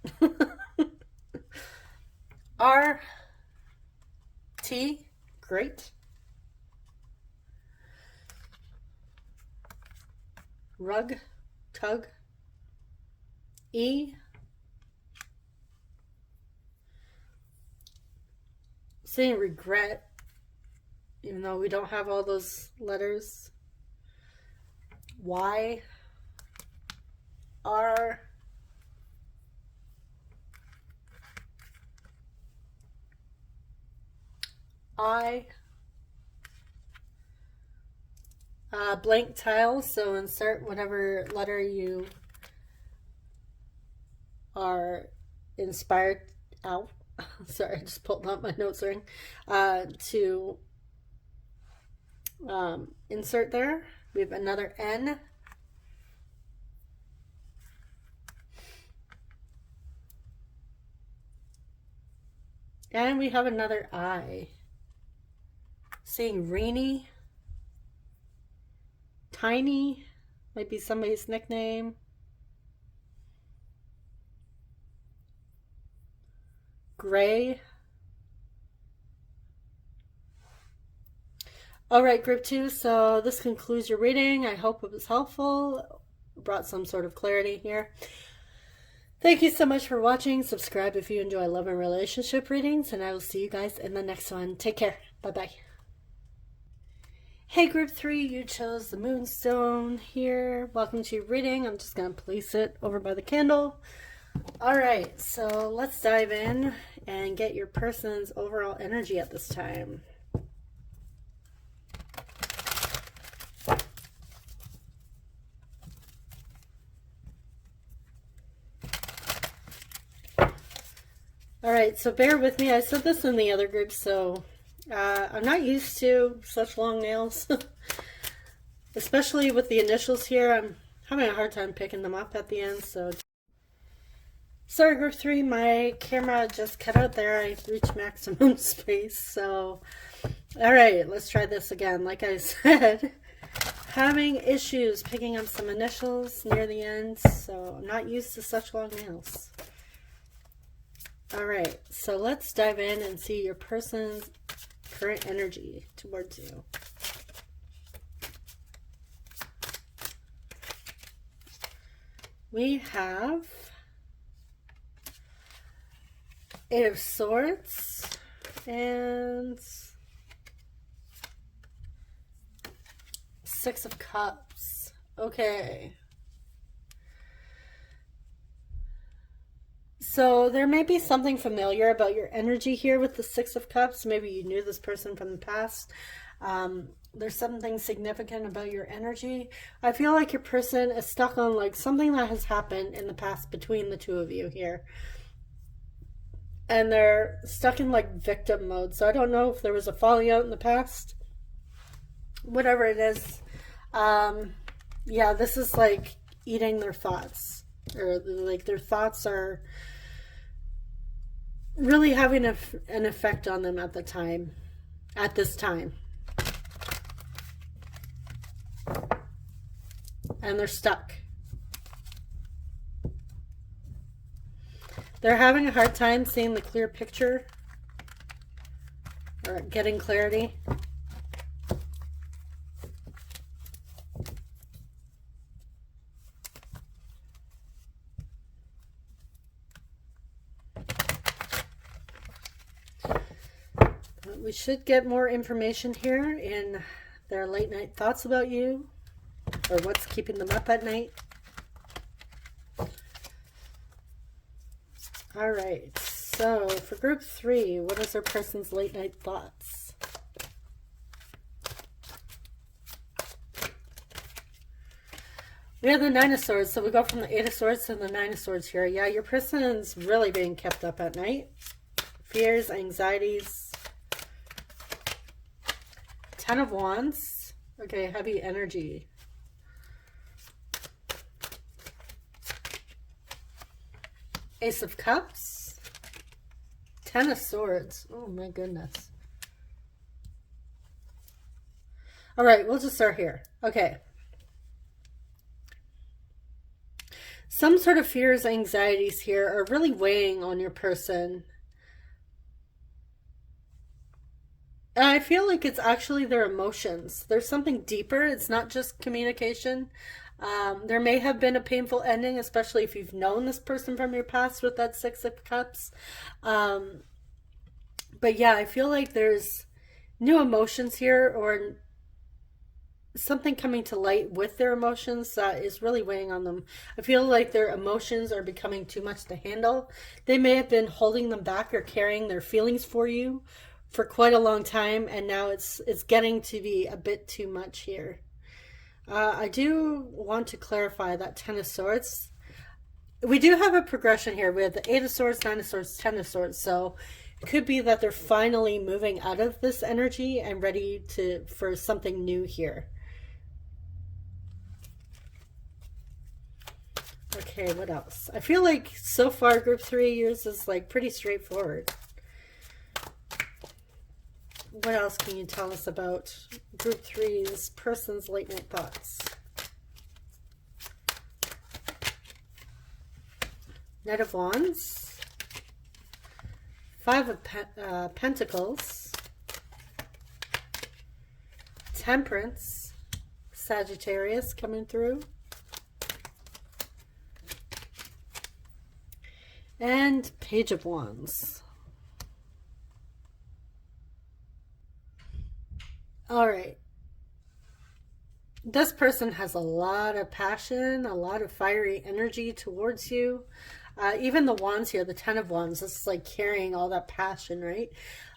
R, T, great. Rug, tug. E, saying regret, even though we don't have all those letters. Y, R, I, blank tile, so insert whatever letter you are inspired out. Sorry, I just pulled out my notes ring. To insert there. We have another N. And we have another I. Seeing rainy. Tiny might be somebody's nickname. Gray. All right, group 2. So this concludes your reading. I hope it was helpful. Brought some sort of clarity here. Thank you so much for watching. Subscribe if you enjoy love and relationship readings, and I will see you guys in the next one. Take care. Bye-bye. Hey, group 3, you chose the Moonstone here. Welcome to your reading. I'm just going to place it over by the candle. All right, so let's dive in and get your person's overall energy at this time. All right, so bear with me. I said this in the other group, so I'm not used to such long nails, especially with the initials here. I'm having a hard time picking them up at the end, so sorry, group 3, my camera just cut out there. I reached maximum space, so all right, let's try this again. Like I said, having issues picking up some initials near the end, so I'm not used to such long nails. All right, so let's dive in and see your person's current energy towards you. We have 8 of Swords and 6 of Cups. Okay. So there may be something familiar about your energy here with the 6 of Cups. Maybe you knew this person from the past. There's something significant about your energy. I feel like your person is stuck on like something that has happened in the past between the two of you here. And they're stuck in like victim mode. So I don't know if there was a falling out in the past. Whatever it is. Yeah, this is like eating their thoughts. Or like their thoughts are really having an effect on them at this time. And they're stuck. They're having a hard time seeing the clear picture or getting clarity. We should get more information here in their late night thoughts about you, or what's keeping them up at night. All right, so for group 3, what is their person's late night thoughts? We have the 9 of Swords, so we go from the 8 of Swords to the 9 of Swords here. Yeah, your person's really being kept up at night. Fears, anxieties. 10 of Wands. Okay, heavy energy. Ace of Cups. 10 of Swords. Oh my goodness. All right, we'll just start here. Okay. Some sort of fears, anxieties here are really weighing on your person. And I feel like it's actually their emotions. There's something deeper. It's not just communication. There may have been a painful ending, especially if you've known this person from your past with that 6 of Cups. But yeah, I feel like there's new emotions here, or something coming to light with their emotions that is really weighing on them. I feel like their emotions are becoming too much to handle. They may have been holding them back or carrying their feelings for you for quite a long time, and now it's getting to be a bit too much here. I do want to clarify that 10 of Swords. We do have a progression here. We have the 8 of Swords, 9 of Swords, 10 of Swords. So it could be that they're finally moving out of this energy and ready for something new here. Okay, what else? I feel like so far group 3 yours is like pretty straightforward. What else can you tell us about Group 3's person's late night thoughts? Knight of Wands, Five of Pentacles, Temperance, Sagittarius coming through, and Page of Wands. All right. This person has a lot of passion, a lot of fiery energy towards you. Even the wands here, the 10 of Wands, this is like carrying all that passion, right?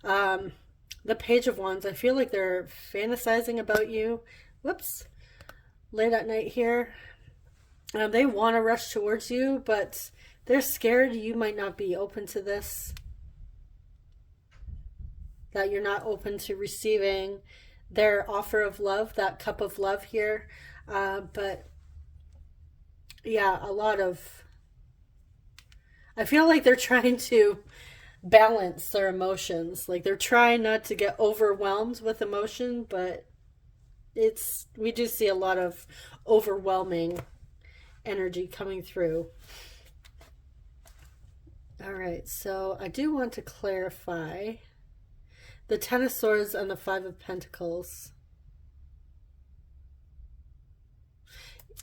The Page of Wands, I feel like they're fantasizing about you. Whoops. Late at night here. They want to rush towards you, but they're scared you might not be open to this. That you're not open to receiving their offer of love, that cup of love here. But yeah, a lot of... I feel like they're trying to balance their emotions. Like they're trying not to get overwhelmed with emotion, but we do see a lot of overwhelming energy coming through. All right, so I do want to clarify the 10 of Swords and the 5 of Pentacles.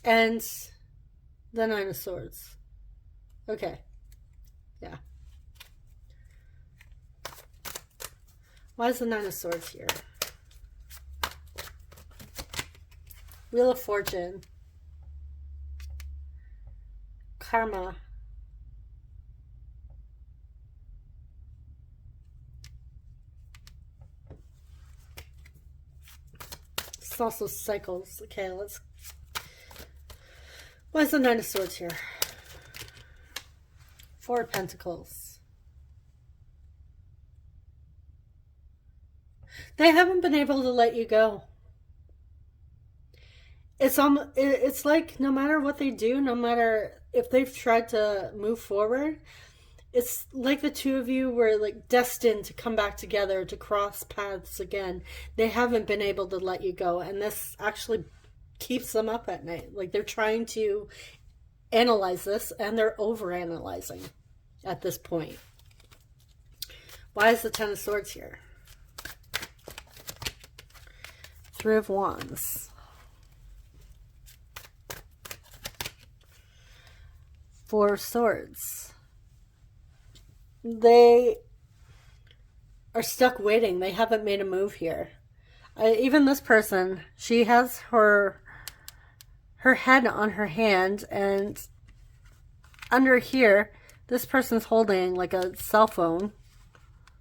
And the 9 of Swords. Okay. Yeah. Why is the 9 of Swords here? Wheel of Fortune. Karma. It's also cycles. Okay, let's... Why is the 9 of Swords here? 4 of Pentacles. They haven't been able to let you go. It's like no matter what they do, no matter if they've tried to move forward, it's like the two of you were like destined to come back together, to cross paths again. They haven't been able to let you go, and this actually keeps them up at night. Like they're trying to analyze this, and they're overanalyzing at this point. Why is the 10 of Swords here? 3 of Wands. 4 of Swords. They are stuck waiting. They haven't made a move here. Even this person, she has her head on her hand, and under here, this person's holding like a cell phone.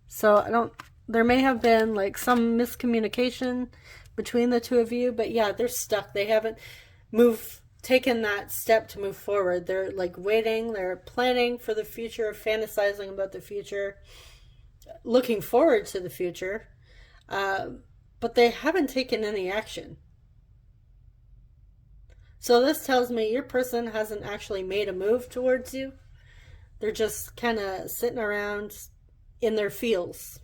So there may have been like some miscommunication between the two of you, but yeah, they're stuck. They haven't taken that step to move forward. They're like waiting, they're planning for the future, fantasizing about the future, looking forward to the future, but they haven't taken any action. So this tells me your person hasn't actually made a move towards you. They're just kind of sitting around in their feels.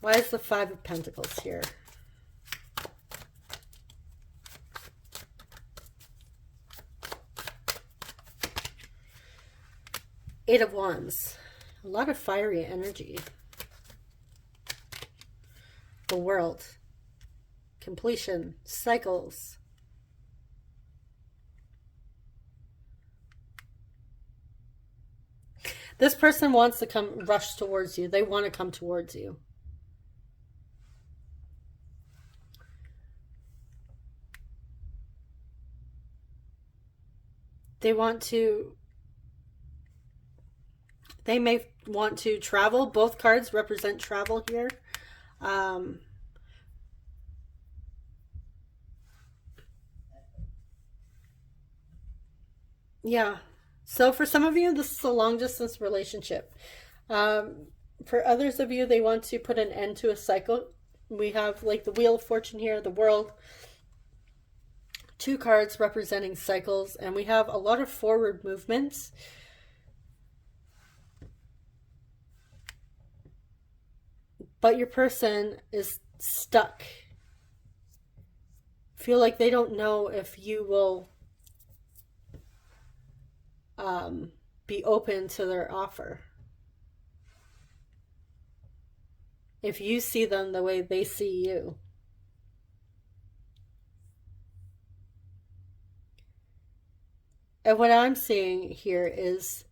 Why is the 5 of Pentacles here? Eight of Wands. A lot of fiery energy. The World. Completion. Cycles. This person wants to rush towards you. They want to come towards you. They may want to travel. Both cards represent travel here. Yeah. So for some of you, this is a long distance relationship. For others of you, they want to put an end to a cycle. We have like the Wheel of Fortune here, the World. 2 cards representing cycles, and we have a lot of forward movements. but your person is stuck. Feel like they don't know if you will be open to their offer. If you see them the way they see you. And what I'm seeing here is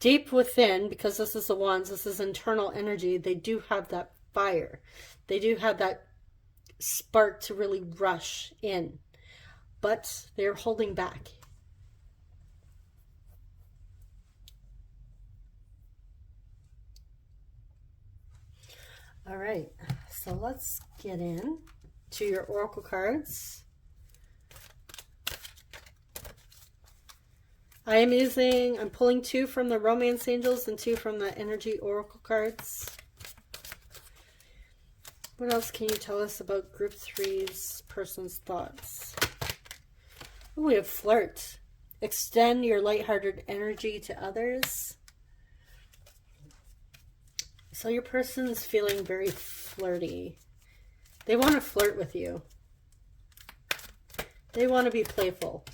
deep within, because this is the wands, this is internal energy, they do have that fire. They do have that spark to really rush in. But they're holding back. All right, so let's get in to your oracle cards. I'm pulling 2 from the Romance Angels and 2 from the Energy Oracle cards. What else can you tell us about Group 3's person's thoughts? Oh, we have Flirt. Extend your lighthearted energy to others. So your person's feeling very flirty. They want to flirt with you. They want to be playful.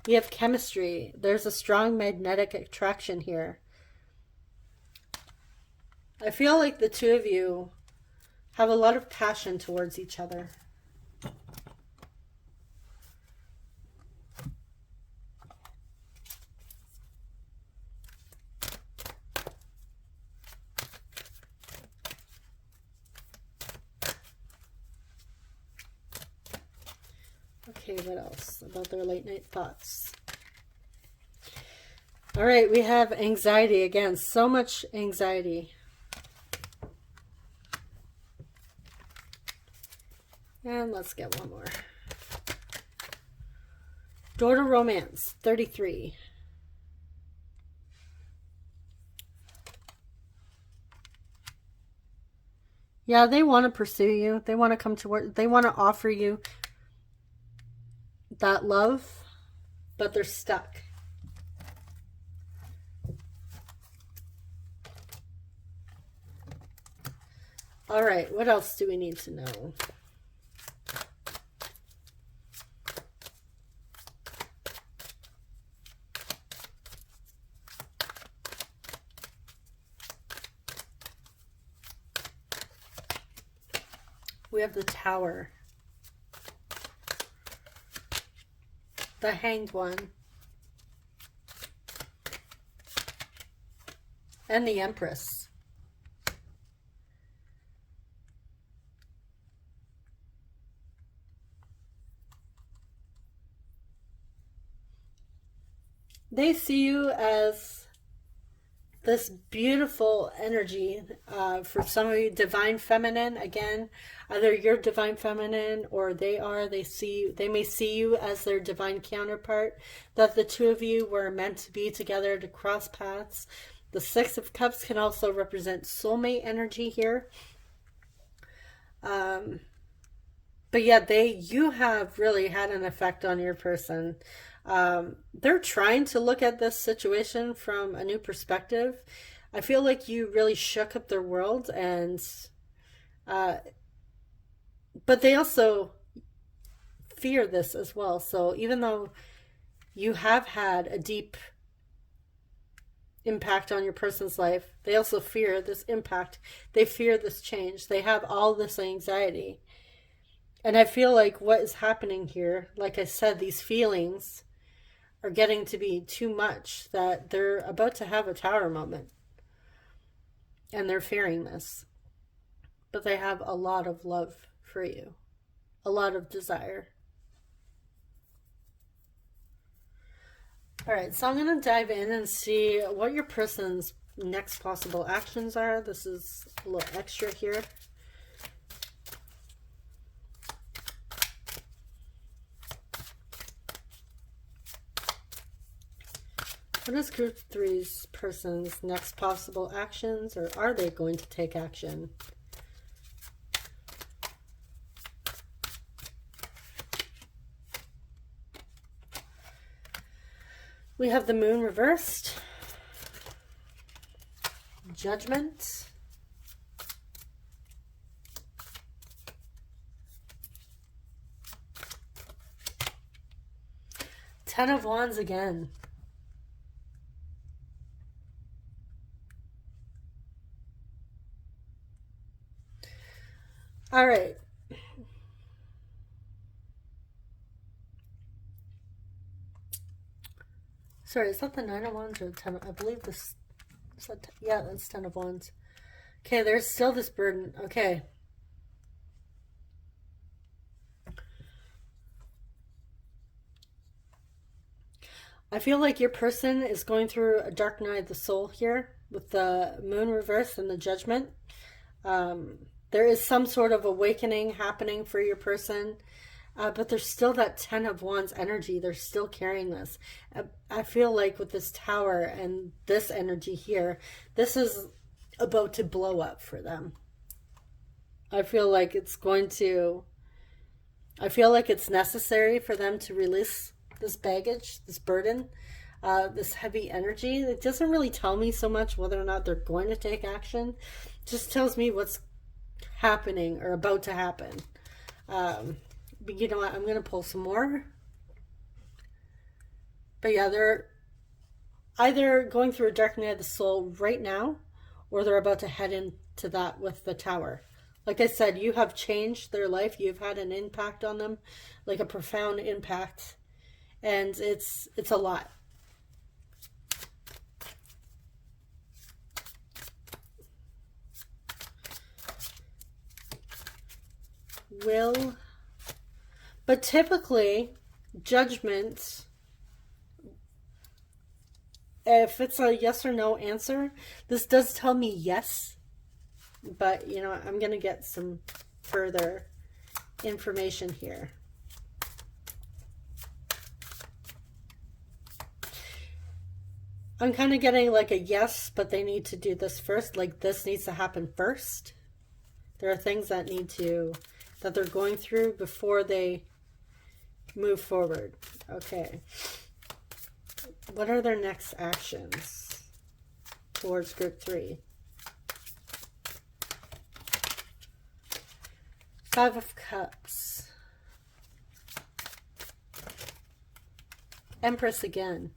We have chemistry. There's a strong magnetic attraction here. I feel like the two of you have a lot of passion towards each other. Okay, what else about their late night thoughts? All right, we have anxiety again. So much anxiety. And let's get one more. Door to Romance, 33. Yeah, they want to pursue you. They want to come toward, they want to offer you that love, but they're stuck. All right, what else do we need to know? We have the Tower. The Hanged One. And the Empress. They see you as this beautiful energy. For some of you, divine feminine. Again, either you're divine feminine or they are. They may see you as their divine counterpart. That the two of you were meant to be together, to cross paths. The Six of Cups can also represent soulmate energy here. But yeah, you have really had an effect on your person. They're trying to look at this situation from a new perspective. I feel like you really shook up their world, and but they also fear this as well. So even though you have had a deep impact on your person's life, they also fear this impact. They fear this change. They have all this anxiety. And I feel like what is happening here, like I said, these feelings are getting to be too much, that they're about to have a Tower moment. And they're fearing this. But they have a lot of love for you. A lot of desire. All right, so I'm going to dive in and see what your person's next possible actions are. This is a little extra here. What is Group 3's person's next possible actions, or are they going to take action? We have the Moon reversed, Judgment, Ten of Wands again. All right. Sorry, is that the Nine of Wands or the Ten? I believe this. Is that, yeah, that's Ten of Wands. Okay, there's still this burden. Okay. I feel like your person is going through a dark night of the soul here with the moon reverse and the judgment. There is some sort of awakening happening for your person, but there's still that Ten of Wands energy. They're still carrying this. I feel like with this Tower and this energy here, this is about to blow up for them. I feel like it's going to... I feel like it's necessary for them to release this baggage, this burden, this heavy energy. It doesn't really tell me so much whether or not they're going to take action. It just tells me what's happening or about to happen. But you know what? I'm going to pull some more. But yeah, they're either going through a dark night of the soul right now, or they're about to head into that with the Tower. Like I said, you have changed their life. You've had an impact on them, like a profound impact. And it's a lot. Will. But typically, judgment, if it's a yes or no answer, this does tell me yes. But, you know, I'm going to get some further information here. I'm kind of getting like a yes, but they need to do this first. Like this needs to happen first. There are things that that they're going through before they move forward. Okay. What are their next actions towards group 3? Five of Cups. Empress again.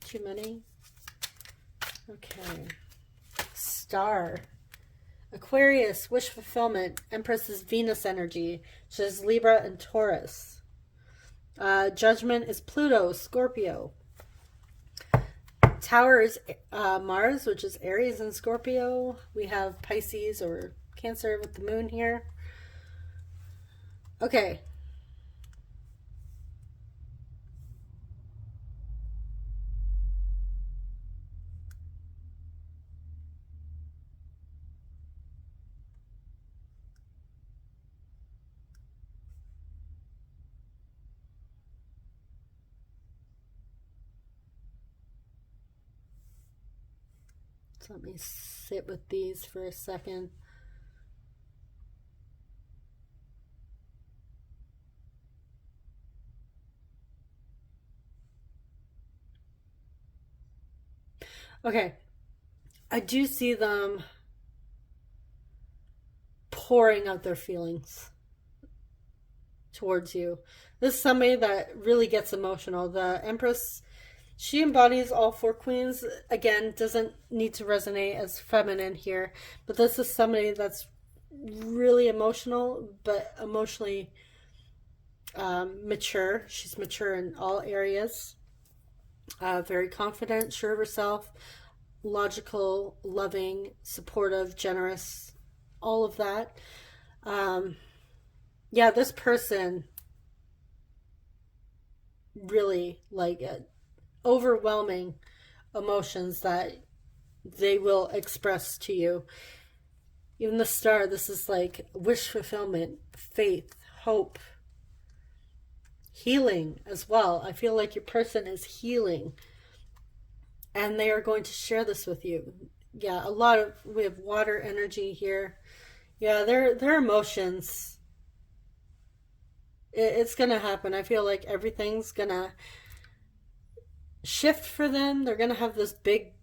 Too many? Okay. Star. Aquarius, wish fulfillment. Empress is Venus energy. She has Libra and Taurus. Judgment is Pluto, Scorpio. Tower is Mars, which is Aries and Scorpio. We have Pisces or Cancer with the moon here. Okay. So let me sit with these for a second. Okay. I do see them pouring out their feelings towards you. This is somebody that really gets emotional. The Empress, she embodies all 4 queens. Again, doesn't need to resonate as feminine here, but this is somebody that's really emotional, but emotionally mature. She's mature in all areas. Very confident, sure of herself, logical, loving, supportive, generous, all of that. Yeah, this person really like overwhelming emotions that they will express to you. Even the Star, this is like wish fulfillment, faith, hope, healing as well. I feel like your person is healing and they are going to share this with you. Yeah, we have water energy here. Yeah, their emotions, it's gonna happen. I feel like everything's gonna shift for them. They're gonna have this big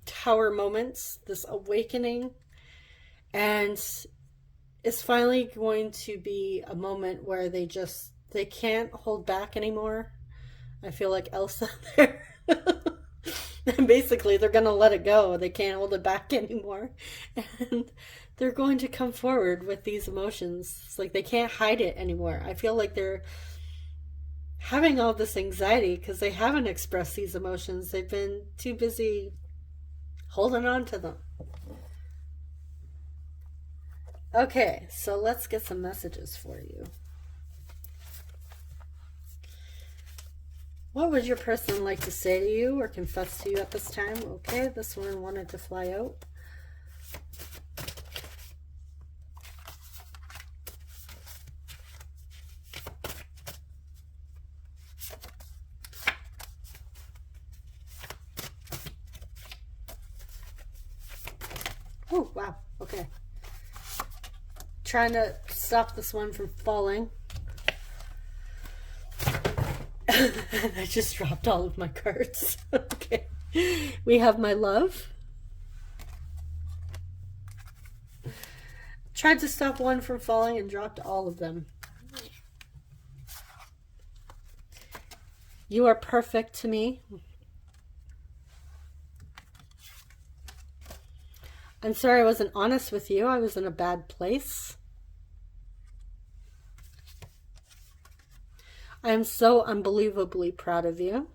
Tower moments, this awakening, and it's finally going to be a moment where they can't hold back anymore. I feel like Elsa there. And basically, they're going to let it go. They can't hold it back anymore. And they're going to come forward with these emotions. It's like they can't hide it anymore. I feel like they're having all this anxiety because they haven't expressed these emotions. They've been too busy holding on to them. Okay, so let's get some messages for you. What would your person like to say to you or confess to you at this time? Okay, this one wanted to fly out. Oh, wow. Okay. Trying to stop this one from falling. I just dropped all of my cards. Okay. We have my love. Tried to stop one from falling and dropped all of them. You are perfect to me. I'm sorry I wasn't honest with you. I was in a bad place. I am so unbelievably proud of you.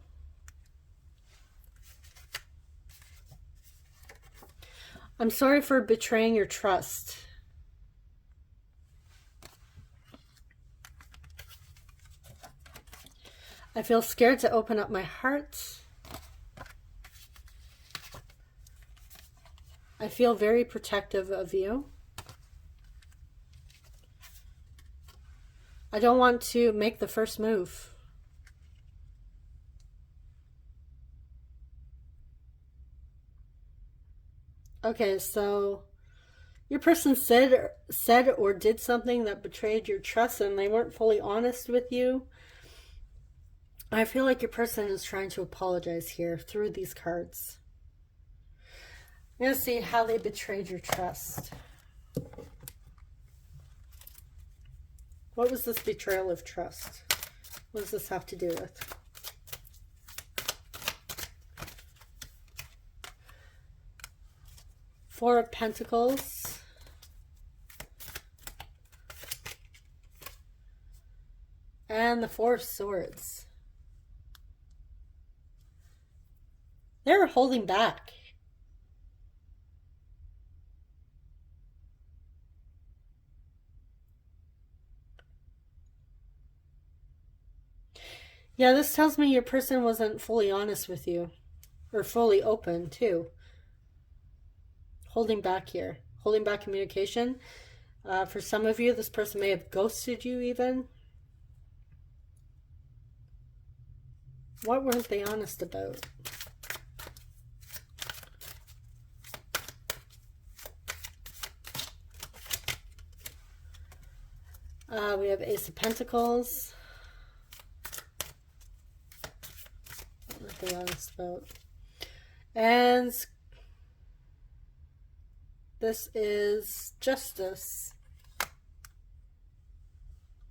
I'm sorry for betraying your trust. I feel scared to open up my heart. I feel very protective of you. I don't want to make the first move. Okay, so your person said or did something that betrayed your trust and they weren't fully honest with you. I feel like your person is trying to apologize here through these cards. I'm going to see how they betrayed your trust. What was this betrayal of trust? What does this have to do with? Four of Pentacles. And the Four of Swords. They're holding back. Yeah, this tells me your person wasn't fully honest with you. Or fully open, too. Holding back here. Holding back communication. For some of you, this person may have ghosted you even. What weren't they honest about? We have Ace of Pentacles. What are they honest about? And this is Justice.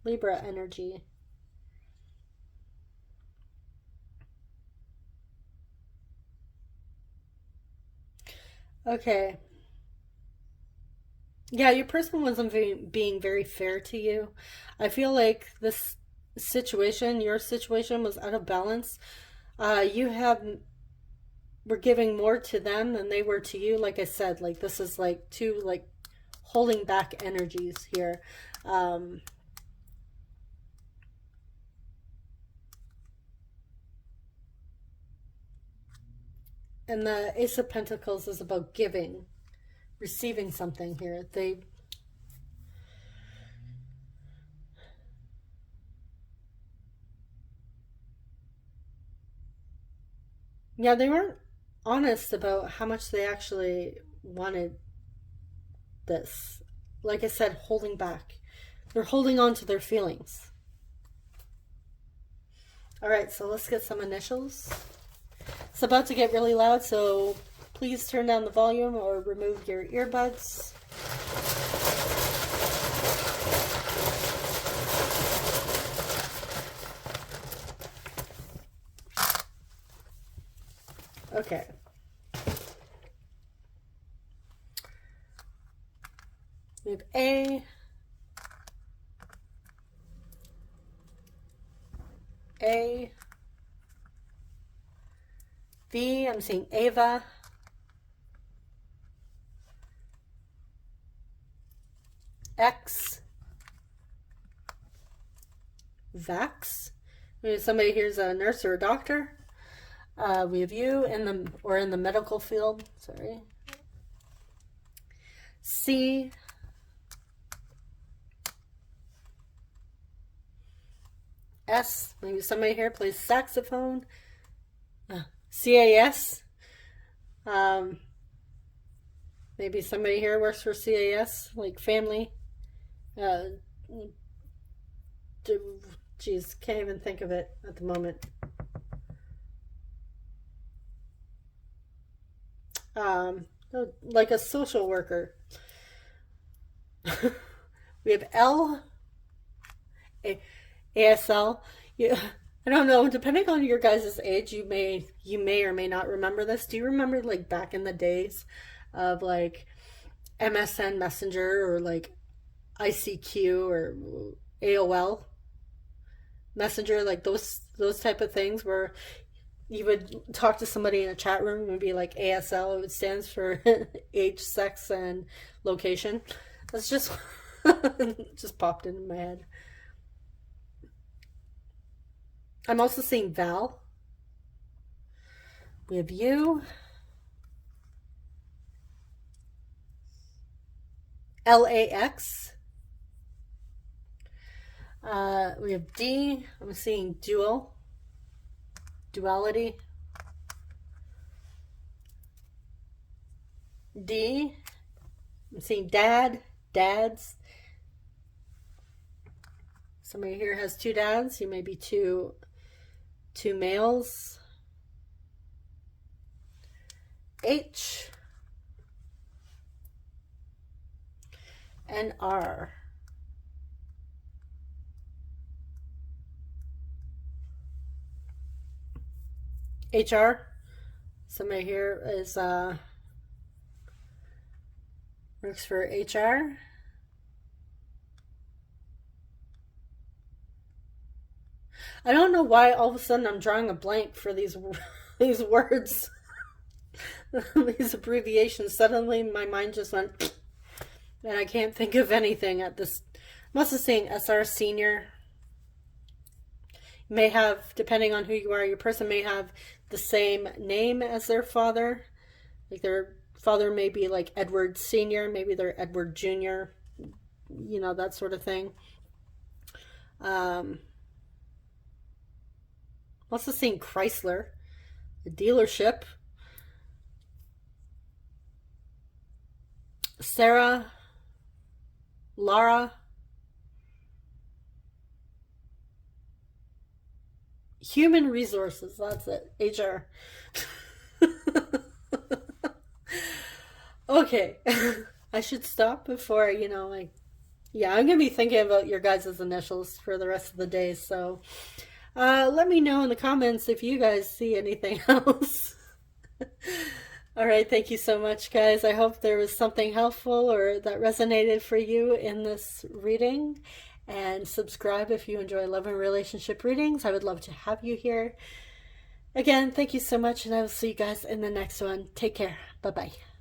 Libra energy. Okay. Yeah, your person wasn't being very fair to you. I feel like this situation, your situation, was out of balance. Were giving more to them than they were to you. Like I said, like this is like two like holding back energies here. And the Ace of Pentacles is about giving, receiving something here. Yeah, they weren't honest about how much they actually wanted this. Like I said, holding back. They're holding on to their feelings. All right, so let's get some initials. It's about to get really loud, so please turn down the volume or remove your earbuds. Okay. We have A, V, I'm seeing Ava, X, Vax. Maybe somebody here's a nurse or a doctor. We have you in the medical field. Sorry. C, S. Maybe somebody here plays saxophone. CAS. Maybe somebody here works for CAS, like family. Geez, can't even think of it at the moment. Like a social worker. We have L, ASL. I don't know. Depending on your guys' age, you may or may not remember this. Do you remember like back in the days of like MSN Messenger or like ICQ or AOL Messenger, like those type of things where you would talk to somebody in a chat room and be like ASL. It stands for age, sex, and location. That's just just popped into my head. I'm also seeing Val. We have you. LAX. We have D. I'm seeing dual. Duality. D. I'm seeing dad. Dads. Somebody here has two dads. You may be two males. H and R. HR. Somebody here is works for HR. I don't know why all of a sudden I'm drawing a blank for these words, these abbreviations. Suddenly my mind just went, and I can't think of anything at this. I'm also saying SR senior. You may have, depending on who you are, your person may have the same name as their father. Like their father may be like Edward Senior, maybe they're Edward Junior. You know, that sort of thing. Also seeing Chrysler, the dealership. Sarah, Lara, human resources. That's it. HR. Okay. I should stop before, yeah, I'm going to be thinking about your guys' initials for the rest of the day. So let me know in the comments if you guys see anything else. All right. Thank you so much, guys. I hope there was something helpful or that resonated for you in this reading. And subscribe if you enjoy love and relationship readings. I would love to have you here. Again, thank you so much, and I will see you guys in the next one. Take care. Bye-bye.